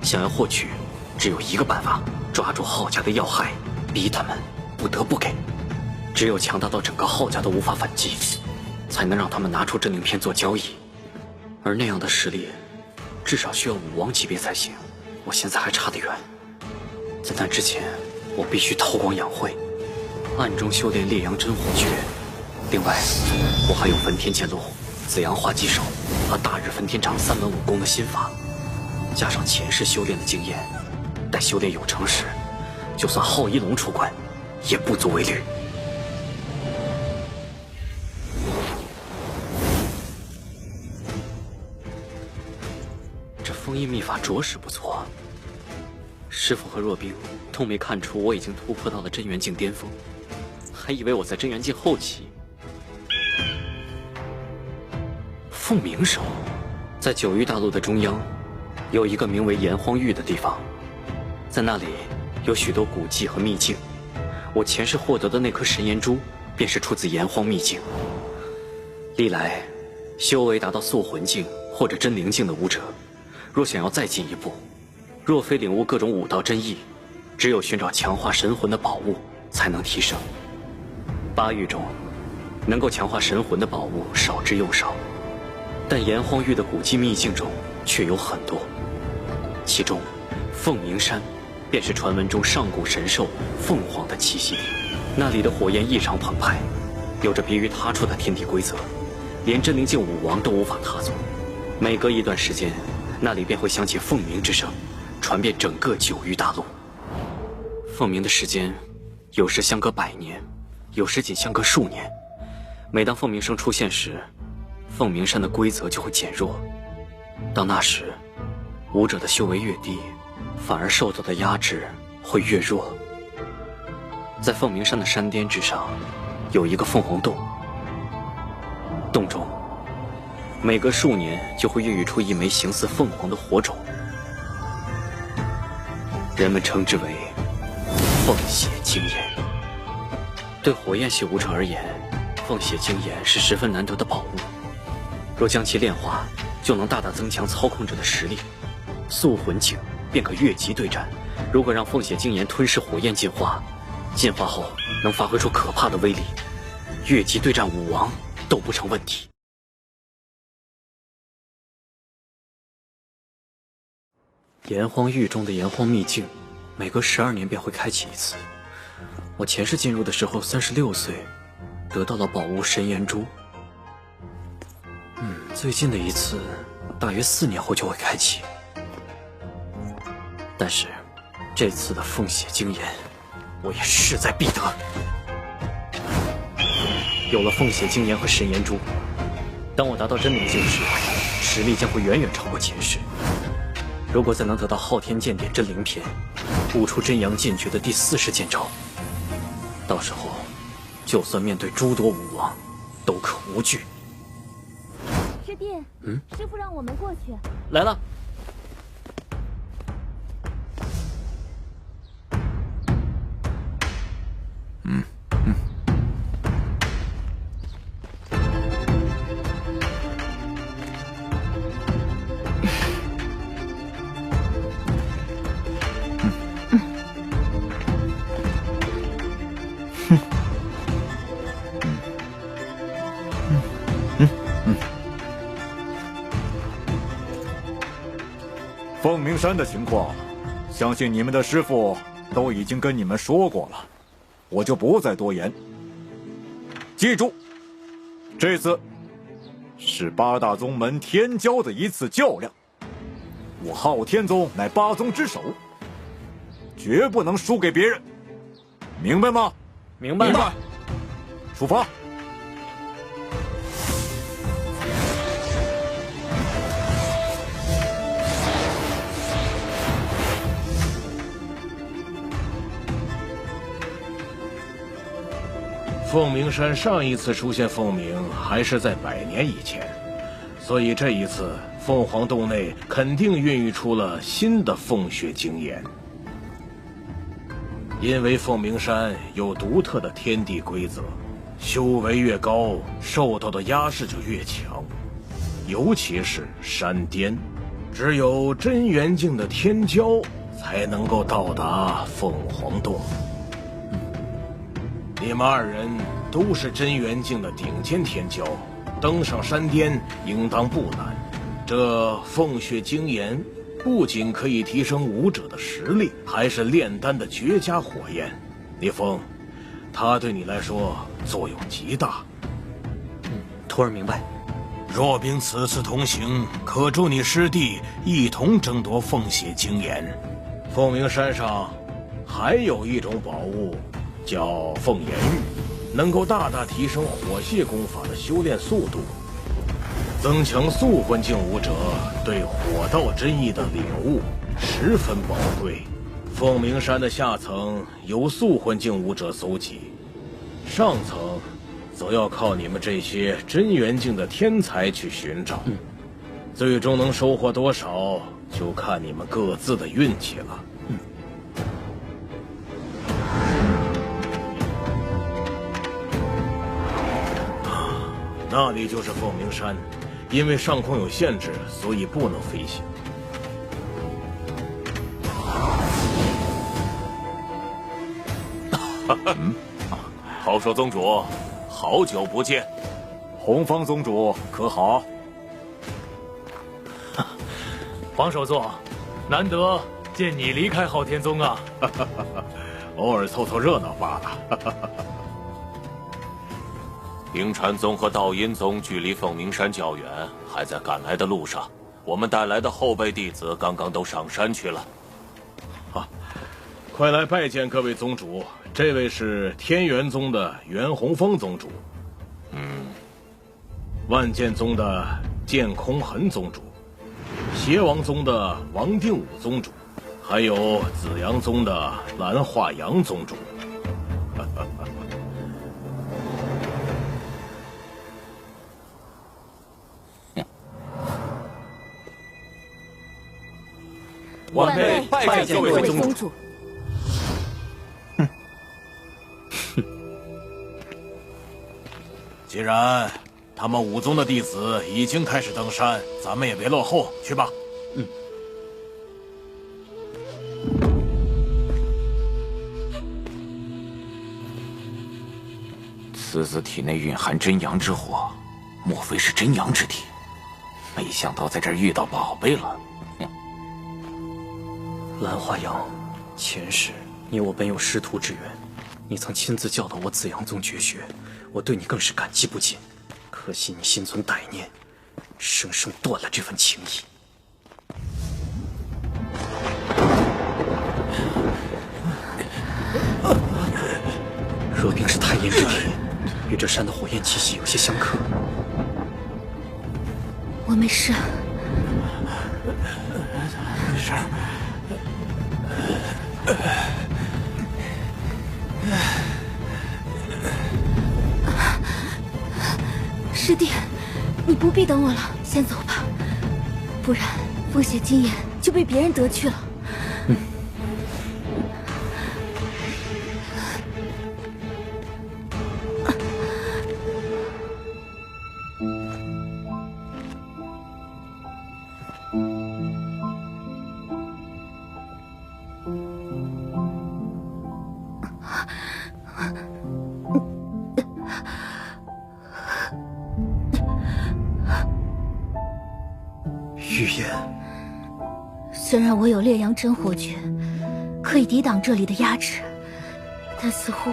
[SPEAKER 2] 想要获取，只有一个办法：抓住昊家的要害，逼他们不得不给。只有强大到整个昊家都无法反击，才能让他们拿出真灵篇做交易。而那样的实力，至少需要武王级别才行。我现在还差得远，在那之前，我必须韬光养晦，暗中修炼烈阳真火诀。另外，我还有焚天剑路、紫阳化技手和大日焚天掌3门武功的心法，加上前世修炼的经验，待修炼有成时，就算昊一龙出关，也不足为虑。这封印秘法着实不错，师父和若冰都没看出我已经突破到了真元境巅峰，还以为我在真元境后期。凤鸣手，在九域大陆的中央，有一个名为炎荒域的地方，在那里有许多古迹和秘境。我前世获得的那颗神炎珠，便是出自炎荒秘境。历来，修为达到素魂境或者真灵境的武者，若想要再进一步，若非领悟各种武道真意，只有寻找强化神魂的宝物才能提升。8域中，能够强化神魂的宝物少之又少，但炎荒域的古迹秘境中却有很多。其中，凤鸣山便是传闻中上古神兽凤凰的栖息地。那里的火焰异常澎湃，有着别于他处的天地规则，连真灵境武王都无法踏足。每隔一段时间，那里便会响起凤鸣之声，传遍整个9域大陆。凤鸣的时间，有时相隔100年，有时仅相隔数年。每当凤鸣声出现时，凤鸣山的规则就会减弱。到那时，武者的修为越低，反而受到的压制会越弱。在凤鸣山的山巅之上，有一个凤凰洞，洞中每隔数年就会孕育出一枚形似凤凰的火种，人们称之为凤血精炎。对火焰系武者而言，凤血精炎是十分难得的宝物，若将其炼化，就能大大增强操控者的实力。素魂境便可越级对战，如果让凤血精炎吞噬火焰进化，进化后能发挥出可怕的威力，越级对战武王都不成问题。炎荒域中的炎荒秘境，每隔12年便会开启一次。我前世进入的时候36岁，得到了宝物神炎珠。最近的一次，大约4年后就会开启。但是，这次的凤血精炎，我也势在必得。有了凤血精炎和神炎珠，当我达到真灵境时，实力将会远远超过前世。如果再能得到昊天剑典真灵篇，悟出真阳剑诀的第40剑招，到时候，就算面对诸多武王，都可无惧。
[SPEAKER 7] 师弟，师父让我们过去。
[SPEAKER 2] 来了。
[SPEAKER 4] 凤鸣山的情况，相信你们的师父都已经跟你们说过了，我就不再多言。记住，这次是八大宗门天骄的一次较量。我昊天宗乃八宗之首，绝不能输给别人，明白吗？
[SPEAKER 2] 明白。
[SPEAKER 4] 出发。
[SPEAKER 3] 凤鸣山上一次出现凤鸣还是在100年以前，所以这一次凤凰洞内肯定孕育出了新的凤血精岩。因为凤鸣山有独特的天地规则，修为越高，受到的压势就越强，尤其是山巅，只有真元境的天骄才能够到达凤凰洞。你们2人都是真元境的顶尖天骄，登上山巅应当不难。这凤血精岩不仅可以提升武者的实力，还是炼丹的绝佳火焰。聂风，它对你来说作用极大。
[SPEAKER 2] 徒儿明白。
[SPEAKER 3] 若冰此次同行，可助你师弟一同争夺凤血精岩。凤鸣山上还有一种宝物，叫凤炎玉，能够大大提升火系功法的修炼速度，增强素魂境武者对火道真意的领悟，十分宝贵。凤鸣山的下层由素魂境武者搜集，上层则要靠你们这些真元境的天才去寻找。最终能收获多少，就看你们各自的运气了。那里就是凤鸣山，因为上空有限制，所以不能飞行。
[SPEAKER 1] 郝寿宗主，好久不见。
[SPEAKER 4] 洪方宗主可好？
[SPEAKER 11] 黄首座，难得见你离开昊天宗啊！
[SPEAKER 3] 偶尔凑凑热闹罢了。
[SPEAKER 1] 灵禅宗和道阴宗距离凤鸣山较远，还在赶来的路上。我们带来的后辈弟子刚刚都上山去了。
[SPEAKER 3] 快来拜见各位宗主。这位是天元宗的袁洪峰宗主，万剑宗的剑空痕宗主，邪王宗的王定武宗主，还有紫阳宗的蓝化阳宗主。
[SPEAKER 1] 晚辈拜见各位宗主。
[SPEAKER 3] 既然他们武宗的弟子已经开始登山，咱们也别落后，去吧。
[SPEAKER 5] 此子体内蕴含真阳之火，莫非是真阳之体？没想到在这儿遇到宝贝了。
[SPEAKER 2] 蓝化阳，前世你我本有师徒之缘，你曾亲自教导我紫阳宗绝学，我对你更是感激不尽。可惜你心存歹念，生生断了这份情谊。若冰是太阴之体，与这山的火焰气息有些相克。
[SPEAKER 7] 我没事。
[SPEAKER 3] 没事。
[SPEAKER 7] 师弟，你不必等我了，先走吧，不然凤血精岩就被别人得去了。虽然我有烈阳真火诀，可以抵挡这里的压制，但似乎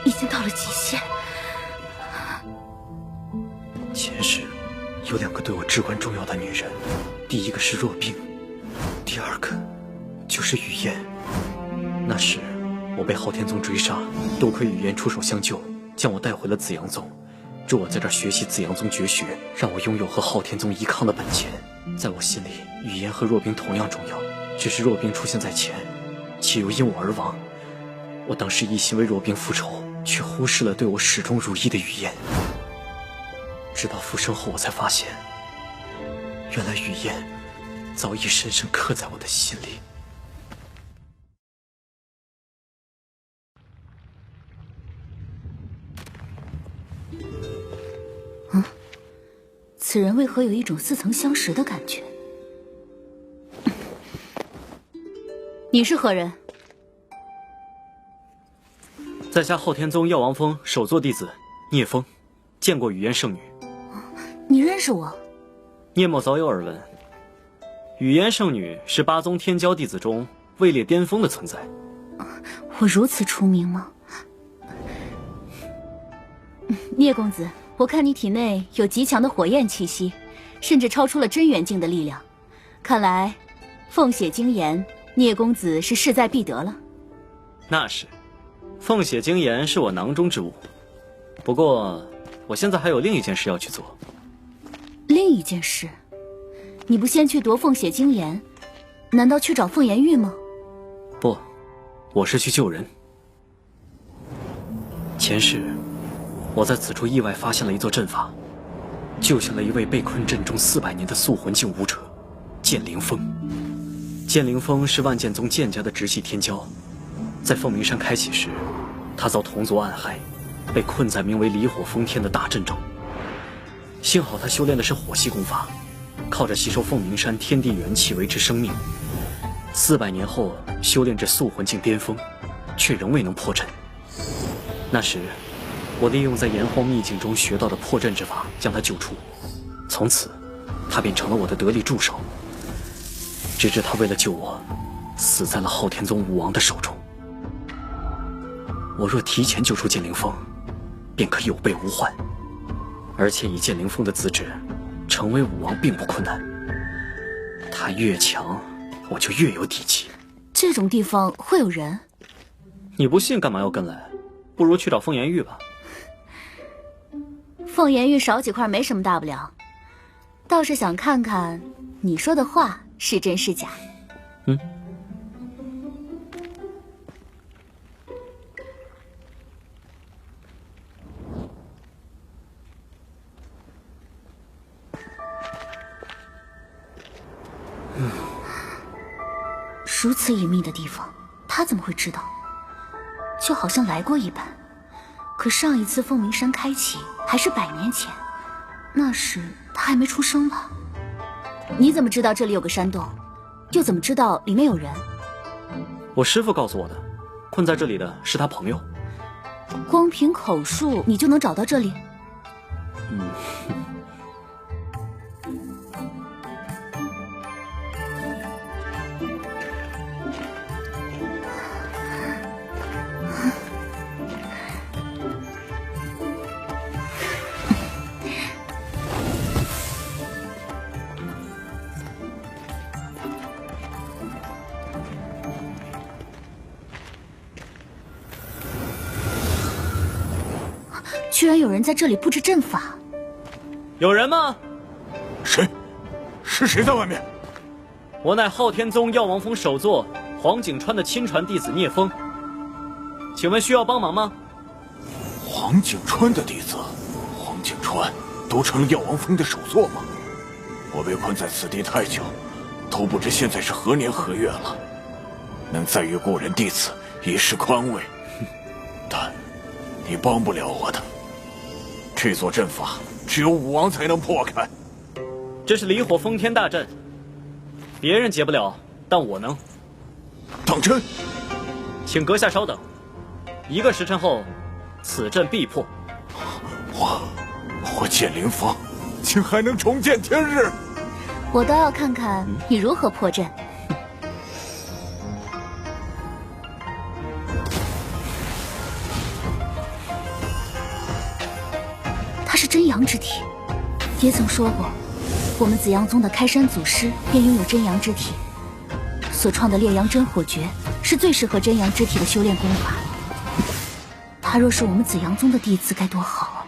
[SPEAKER 7] 已经到了极限。
[SPEAKER 2] 前世有2个对我至关重要的女人，第一个是若冰，第2个就是雨嫣。那时我被昊天宗追杀，多亏雨嫣出手相救，将我带回了紫阳宗，助我在这儿学习紫阳宗绝学，让我拥有和昊天宗一抗的本钱。在我心里，雨嫣和若冰同样重要，只是若冰出现在前，且又因我而亡。我当时一心为若冰复仇，却忽视了对我始终如一的雨嫣。直到复生后，我才发现，原来雨嫣早已深深刻在我的心里。
[SPEAKER 7] 此人为何有一种似曾相识的感觉？
[SPEAKER 10] 你是何人？
[SPEAKER 2] 在下昊天宗药王峰首座弟子聂风，见过雨嫣圣女。
[SPEAKER 7] 你认识我？
[SPEAKER 2] 聂某早有耳闻，雨嫣圣女是8宗天骄弟子中位列巅峰的存在。
[SPEAKER 7] 我如此出名吗？聂公子，我看你体内有极强的火焰气息，甚至超出了真元境的力量。看来，凤血精炎，聂公子是势在必得了。
[SPEAKER 2] 那是，凤血精炎是我囊中之物。不过，我现在还有另一件事要去做。
[SPEAKER 7] 另一件事？你不先去夺凤血精炎，难道去找凤颜玉吗？
[SPEAKER 2] 不，我是去救人。前世，我在此处意外发现了一座阵法，救下了一位被困阵中400年的宿魂境武者剑灵峰。剑灵峰是万剑宗剑家的直系天骄，在凤鸣山开启时，他遭同族暗害，被困在名为离火封天的大阵中。幸好他修炼的是火系功法，靠着吸收凤鸣山天地元气维持生命。400年后修炼至宿魂境巅峰，却仍未能破阵。那时，我利用在炎荒秘境中学到的破阵之法将他救出，从此他便成了我的得力助手。直至他为了救我，死在了昊天宗武王的手中。我若提前救出剑灵峰，便可有备无患。而且以剑灵峰的资质，成为武王并不困难。他越强，我就越有底气。
[SPEAKER 7] 这种地方会有人？
[SPEAKER 2] 你不信干嘛要跟来？不如去找凤颜玉吧。
[SPEAKER 7] 凤颜玉少几块没什么大不了，倒是想看看你说的话是真是假。如此隐秘的地方，他怎么会知道？就好像来过一般。可上一次凤鸣山开启还是100年前，那时他还没出生吧？你怎么知道这里有个山洞？又怎么知道里面有人？
[SPEAKER 2] 我师父告诉我的，困在这里的是他朋友。
[SPEAKER 7] 光凭口述你就能找到这里？居然有人在这里布置阵法。
[SPEAKER 2] 有人吗？
[SPEAKER 6] 谁？是谁在外面？
[SPEAKER 2] 我乃昊天宗药王峰首座黄景川的亲传弟子聂风，请问需要帮忙吗？
[SPEAKER 6] 黄景川的弟子，黄景川都成了药王峰的首座吗？我被困在此地太久，都不知现在是何年何月了。能再遇故人弟子，已是宽慰。但你帮不了我的。这座阵法只有武王才能破开。
[SPEAKER 2] 这是离火封天大阵，别人解不了，但我能。
[SPEAKER 6] 当真？
[SPEAKER 2] 请阁下稍等，1个时辰后，此阵必破。
[SPEAKER 6] 我剑灵峰竟还能重见天日！
[SPEAKER 7] 我倒要看看你如何破阵。他是真阳之体，爹曾说过，我们紫阳宗的开山祖师便拥有真阳之体，所创的烈阳真火诀是最适合真阳之体的修炼功法。他若是我们紫阳宗的弟子，该多好啊！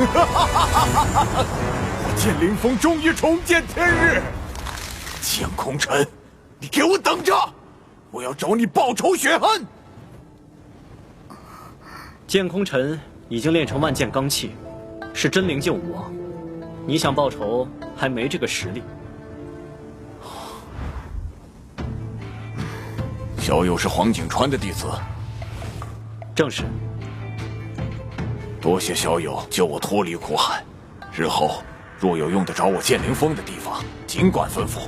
[SPEAKER 6] 我剑灵峰终于重见天日！剑空尘，你给我等着！我要找你报仇雪恨！
[SPEAKER 2] 剑空尘已经练成万剑罡气，是真灵境武王。你想报仇，还没这个实力。
[SPEAKER 6] 小友是黄景川的弟子，
[SPEAKER 2] 正是。
[SPEAKER 6] 多谢小友救我脱离苦海，日后若有用得着我剑灵峰的地方，尽管吩咐。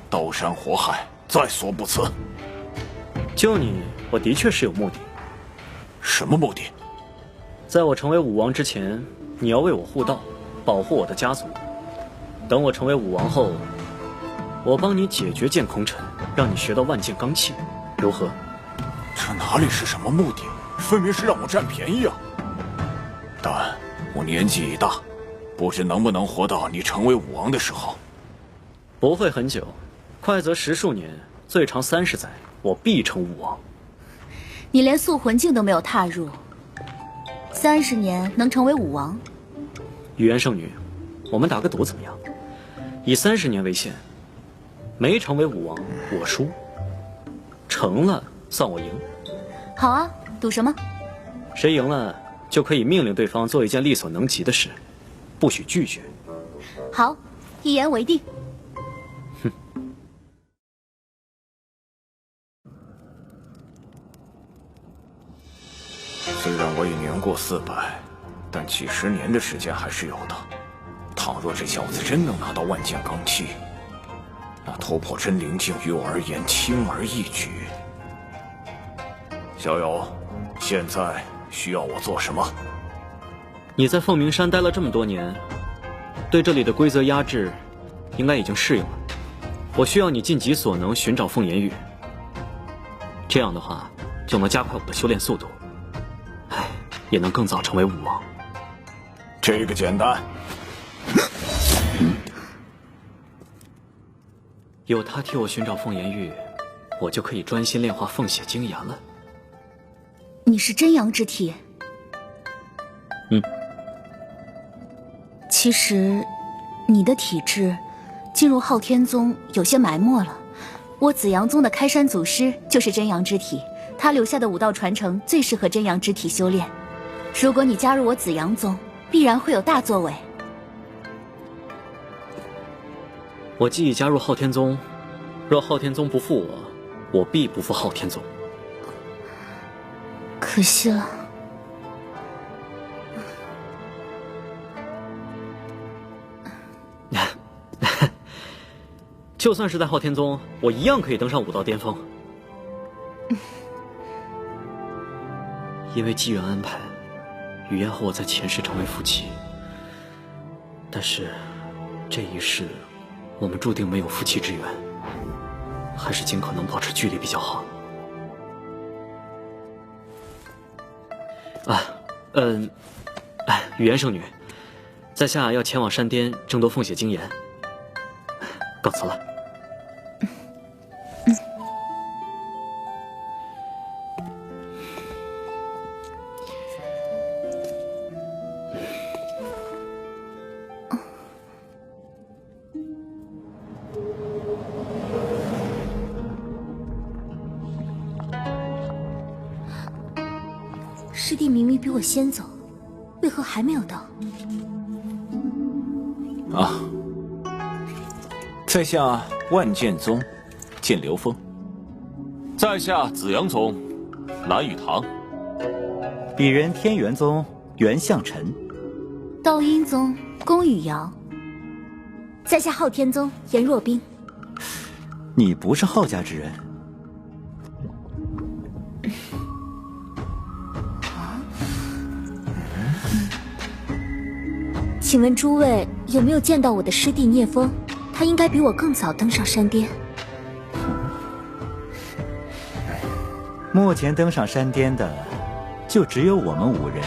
[SPEAKER 6] 刀山火海，在所不辞。
[SPEAKER 2] 救你，我的确是有目的。
[SPEAKER 6] 什么目的？
[SPEAKER 2] 在我成为武王之前，你要为我护道，保护我的家族。等我成为武王后，我帮你解决剑空尘，让你学到万剑罡气，如何？
[SPEAKER 6] 这哪里是什么目的？分明是让我占便宜啊！但我年纪已大，不知能不能活到你成为武王的时候。
[SPEAKER 2] 不会很久，快则10数年，最长30载，我必成武王。
[SPEAKER 7] 你连塑魂境都没有踏入，30年能成为武王？
[SPEAKER 2] 语言圣女，我们打个赌怎么样？以30年为限，没成为武王我输，成了算我赢。
[SPEAKER 7] 好啊，赌什么？
[SPEAKER 2] 谁赢了就可以命令对方做一件力所能及的事，不许拒绝。
[SPEAKER 7] 好，一言为定。
[SPEAKER 2] 哼。
[SPEAKER 6] 虽然我已年过400，但几十年的时间还是有的。倘若这小子真能拿到万剑罡气，那突破真灵境于我而言轻而易举。小友，现在需要我做什么？
[SPEAKER 2] 你在凤鸣山待了这么多年，对这里的规则压制应该已经适应了。我需要你尽己所能寻找凤颜玉，这样的话就能加快我的修炼速度，也能更早成为武王。
[SPEAKER 6] 这个简单。
[SPEAKER 2] 有他替我寻找凤颜玉，我就可以专心炼化凤血精炎了。
[SPEAKER 7] 你是真阳之体？其实，你的体质进入昊天宗有些埋没了。我紫阳宗的开山祖师就是真阳之体，他留下的武道传承最适合真阳之体修炼。如果你加入我紫阳宗，必然会有大作为。
[SPEAKER 2] 我既已加入昊天宗，若昊天宗不负我，我必不负昊天宗。
[SPEAKER 7] 可惜了。
[SPEAKER 2] 就算是在昊天宗，我一样可以登上武道巅峰。因为机缘安排，雨嫣和我在前世成为夫妻，但是这一世我们注定没有夫妻之缘，还是尽可能保持距离比较好。雨嫣圣女，在下要前往山巅争夺凤血精炎，告辞了。
[SPEAKER 7] 师弟明明比我先走，为何还没有到？
[SPEAKER 5] 啊，在下万剑宗剑流风，
[SPEAKER 1] 在下紫阳宗蓝雨堂，
[SPEAKER 9] 鄙人天元宗袁向晨，
[SPEAKER 7] 道阴宗宫羽瑶，在下昊天宗颜若冰。
[SPEAKER 9] 你不是昊家之人？
[SPEAKER 7] 请问诸位有没有见到我的师弟聂风？他应该比我更早登上山巅。
[SPEAKER 9] 目前登上山巅的，就只有我们5人。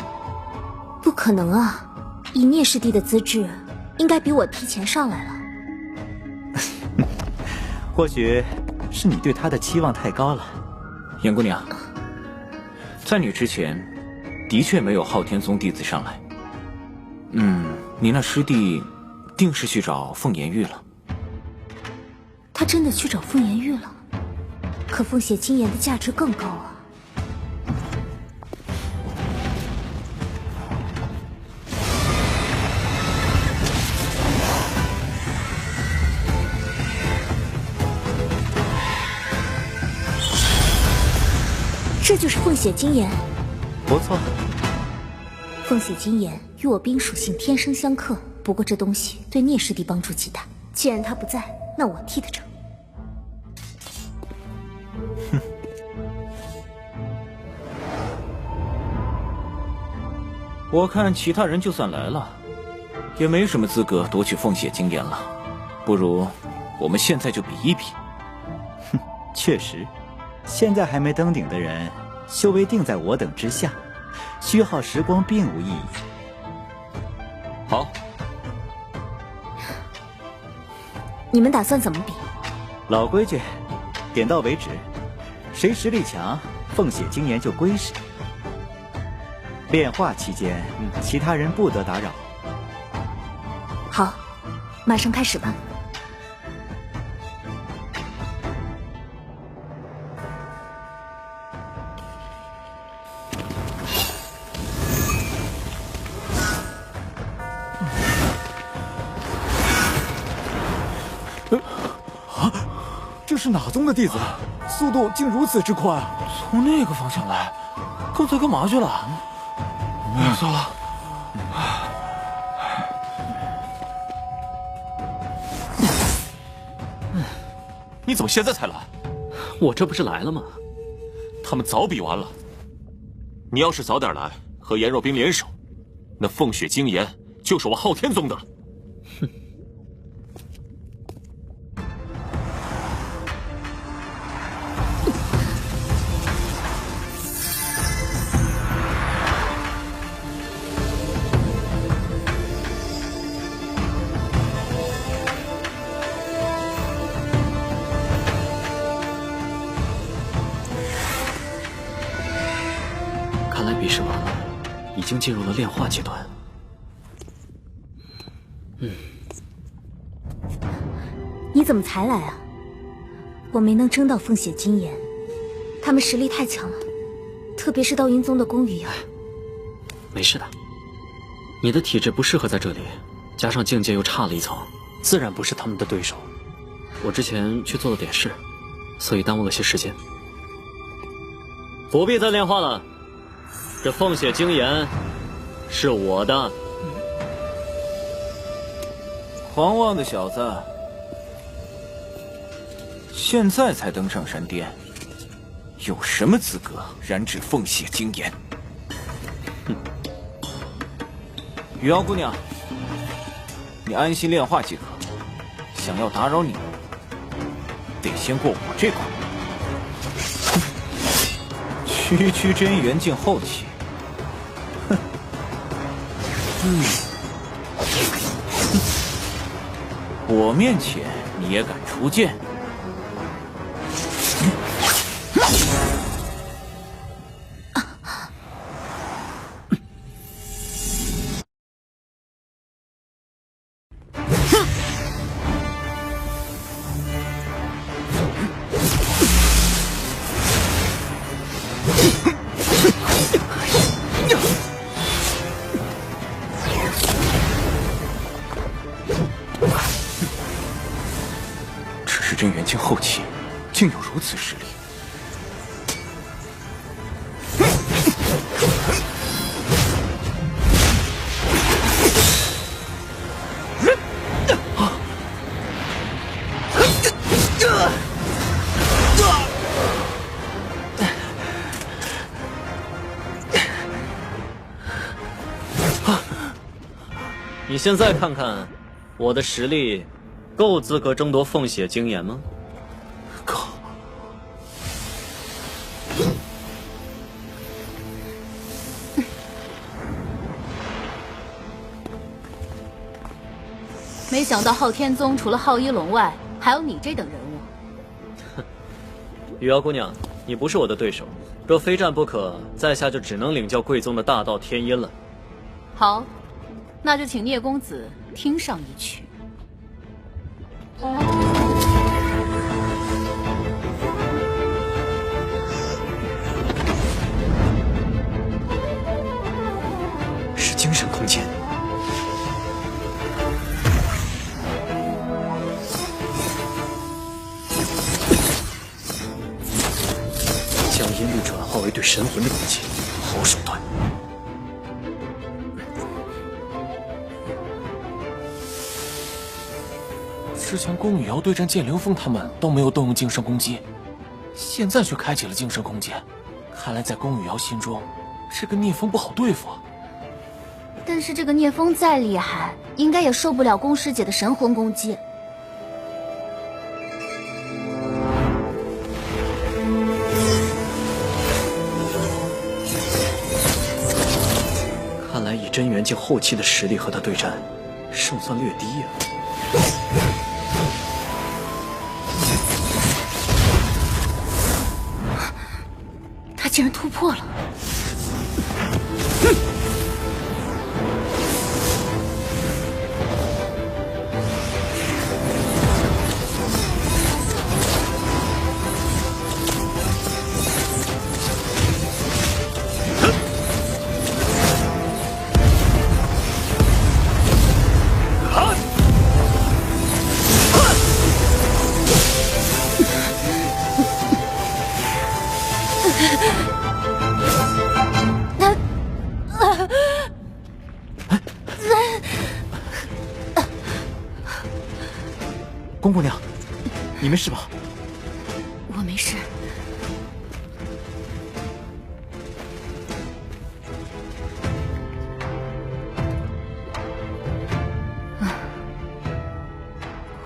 [SPEAKER 7] 不可能啊！以聂师弟的资质，应该比我提前上来了。
[SPEAKER 9] 或许是你对他的期望太高了。
[SPEAKER 5] 严姑娘，在你之前，的确没有昊天宗弟子上来。你那师弟定是去找凤颜玉了。
[SPEAKER 7] 他真的去找凤颜玉了？可凤血晶岩的价值更高啊！这就是凤血晶岩，
[SPEAKER 9] 不错。
[SPEAKER 7] 凤血晶岩与我冰属性天生相克，不过这东西对聂师弟帮助极大。既然他不在，那我替他争。
[SPEAKER 9] 哼，
[SPEAKER 5] 我看其他人就算来了，也没什么资格夺取凤血晶岩了。不如我们现在就比一比。
[SPEAKER 9] 哼，确实，现在还没登顶的人，修为定在我等之下。虚耗时光并无意义。
[SPEAKER 1] 好，
[SPEAKER 7] 你们打算怎么比？
[SPEAKER 9] 老规矩，点到为止，谁实力强，凤血晶岩就归谁。炼化期间，其他人不得打扰。
[SPEAKER 7] 好，马上开始吧。
[SPEAKER 4] 这是哪宗的弟子？速度竟如此之快！
[SPEAKER 1] 从那个方向来，刚才干嘛去了？糟了！你怎么现在才来？
[SPEAKER 2] 我这不是来了吗？
[SPEAKER 1] 他们早比完了。你要是早点来，和颜若冰联手，那凤血晶岩就是我昊天宗的了。
[SPEAKER 2] 哼。看来比试完了，已经进入了炼化阶段。
[SPEAKER 7] 你怎么才来啊？我没能争到凤血晶岩，他们实力太强了，特别是道阴宗的宫羽瑶。
[SPEAKER 2] 没事的，你的体质不适合在这里，加上境界又差了一层，自然不是他们的对手。我之前去做了点事，所以耽误了些时间。不必再炼化了，这凤血晶岩是我的。
[SPEAKER 5] 狂妄的小子，现在才登上山巅，有什么资格染指凤血晶岩？雨瑶姑娘，你安心炼化即可。想要打扰你，得先过我这关。区区真元境后期，哼，我面前你也敢出剑？
[SPEAKER 1] 此实力。
[SPEAKER 8] 你现在看看，我的实力够资格争夺凤血精炎吗？
[SPEAKER 1] 够。
[SPEAKER 10] 没想到昊天宗除了昊一龙外，还有你这等人物。
[SPEAKER 8] 雨瑶姑娘，你不是我的对手，若非战不可，在下就只能领教贵宗的大道天音了。
[SPEAKER 10] 好，那就请聂公子听上一曲。
[SPEAKER 2] 是精神空间。将阴律转化为对神魂的攻击，好手段。
[SPEAKER 1] 之前宫羽瑶对战剑灵峰他们都没有动用精神攻击，现在却开启了精神空间。看来在宫羽瑶心中，这个聂风不好对付啊。
[SPEAKER 7] 但是这个聂风再厉害，应该也受不了宫师姐的神魂攻击。
[SPEAKER 2] 看来以真元境后期的实力和他对战，胜算略低呀。
[SPEAKER 7] 他竟然突破了！
[SPEAKER 9] 宫姑娘，你没事吧？
[SPEAKER 7] 我没事。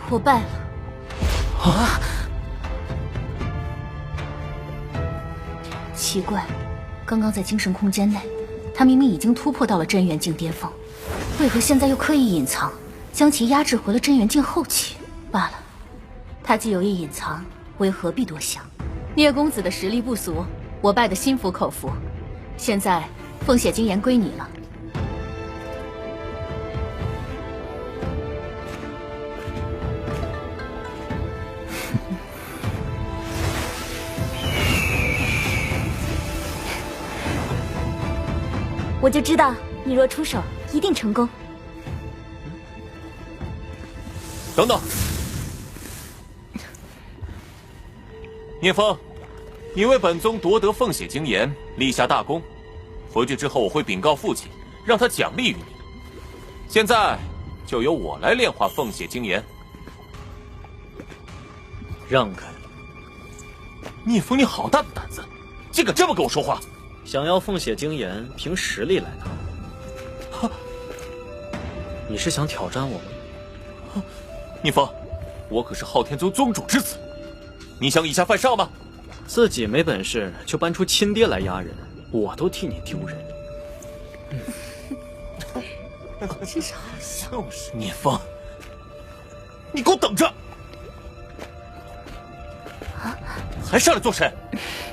[SPEAKER 7] 我败了。啊！奇怪，刚刚在精神空间内，他明明已经突破到了真元境巅峰，为何现在又刻意隐藏，将其压制回了真元境后期？罢了，他既有意隐藏，我又何必多想？
[SPEAKER 10] 聂公子的实力不俗，我拜得心服口服。现在凤血精炎归你了。
[SPEAKER 7] 我就知道，你若出手，一定成功。
[SPEAKER 1] 等等。聂风，你为本宗夺得凤血精炎立下大功，回去之后我会禀告父亲，让他奖励于你。现在就由我来炼化凤血精炎。
[SPEAKER 8] 让开！
[SPEAKER 1] 聂风，你好大的胆子，竟敢这么跟我说话！
[SPEAKER 8] 想要凤血精炎，凭实力来拿。你是想挑战我吗？
[SPEAKER 1] 聂风，我可是昊天宗宗主之子。你想以下犯上吗？
[SPEAKER 8] 自己没本事就搬出亲爹来压人，我都替你丢人。
[SPEAKER 7] 真是好笑。
[SPEAKER 1] 就是聂风，你给我等着！还上来做甚？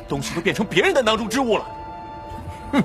[SPEAKER 1] 东西都变成别人的囊中之物了。哼！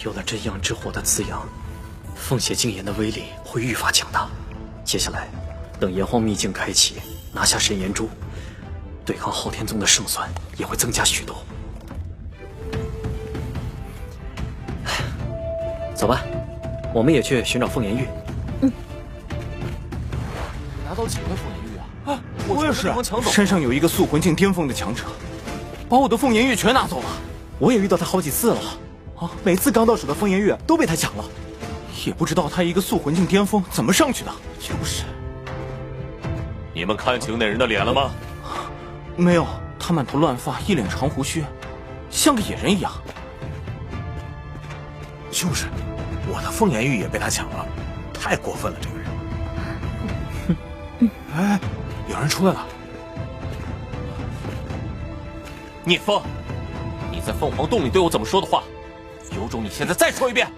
[SPEAKER 2] 有了真阳之火的滋养，凤血精炎的威力会愈发强大。接下来，等炎黄秘境开启，拿下神炎珠，对抗昊天宗的胜算也会增加许多。走吧，我们也去寻找凤炎玉。
[SPEAKER 1] 拿到几块凤炎玉啊？
[SPEAKER 3] 我也是，山上有一个塑魂境巅峰的强者，把我的凤炎玉全拿走了。
[SPEAKER 9] 我也遇到他好几次了，每次刚到手的凤炎玉都被他抢了。
[SPEAKER 3] 也不知道他一个塑魂境巅峰怎么上去的。
[SPEAKER 1] 就是，你们看清那人的脸了吗？
[SPEAKER 3] 没有，他满头乱发，一脸长胡须，像个野人一样。就是，我的凤炎玉也被他抢了，太过分了，这个人。哎，有人出来了。
[SPEAKER 1] 聂风，你在凤凰洞里对我怎么说的话，有种你现在再说一遍。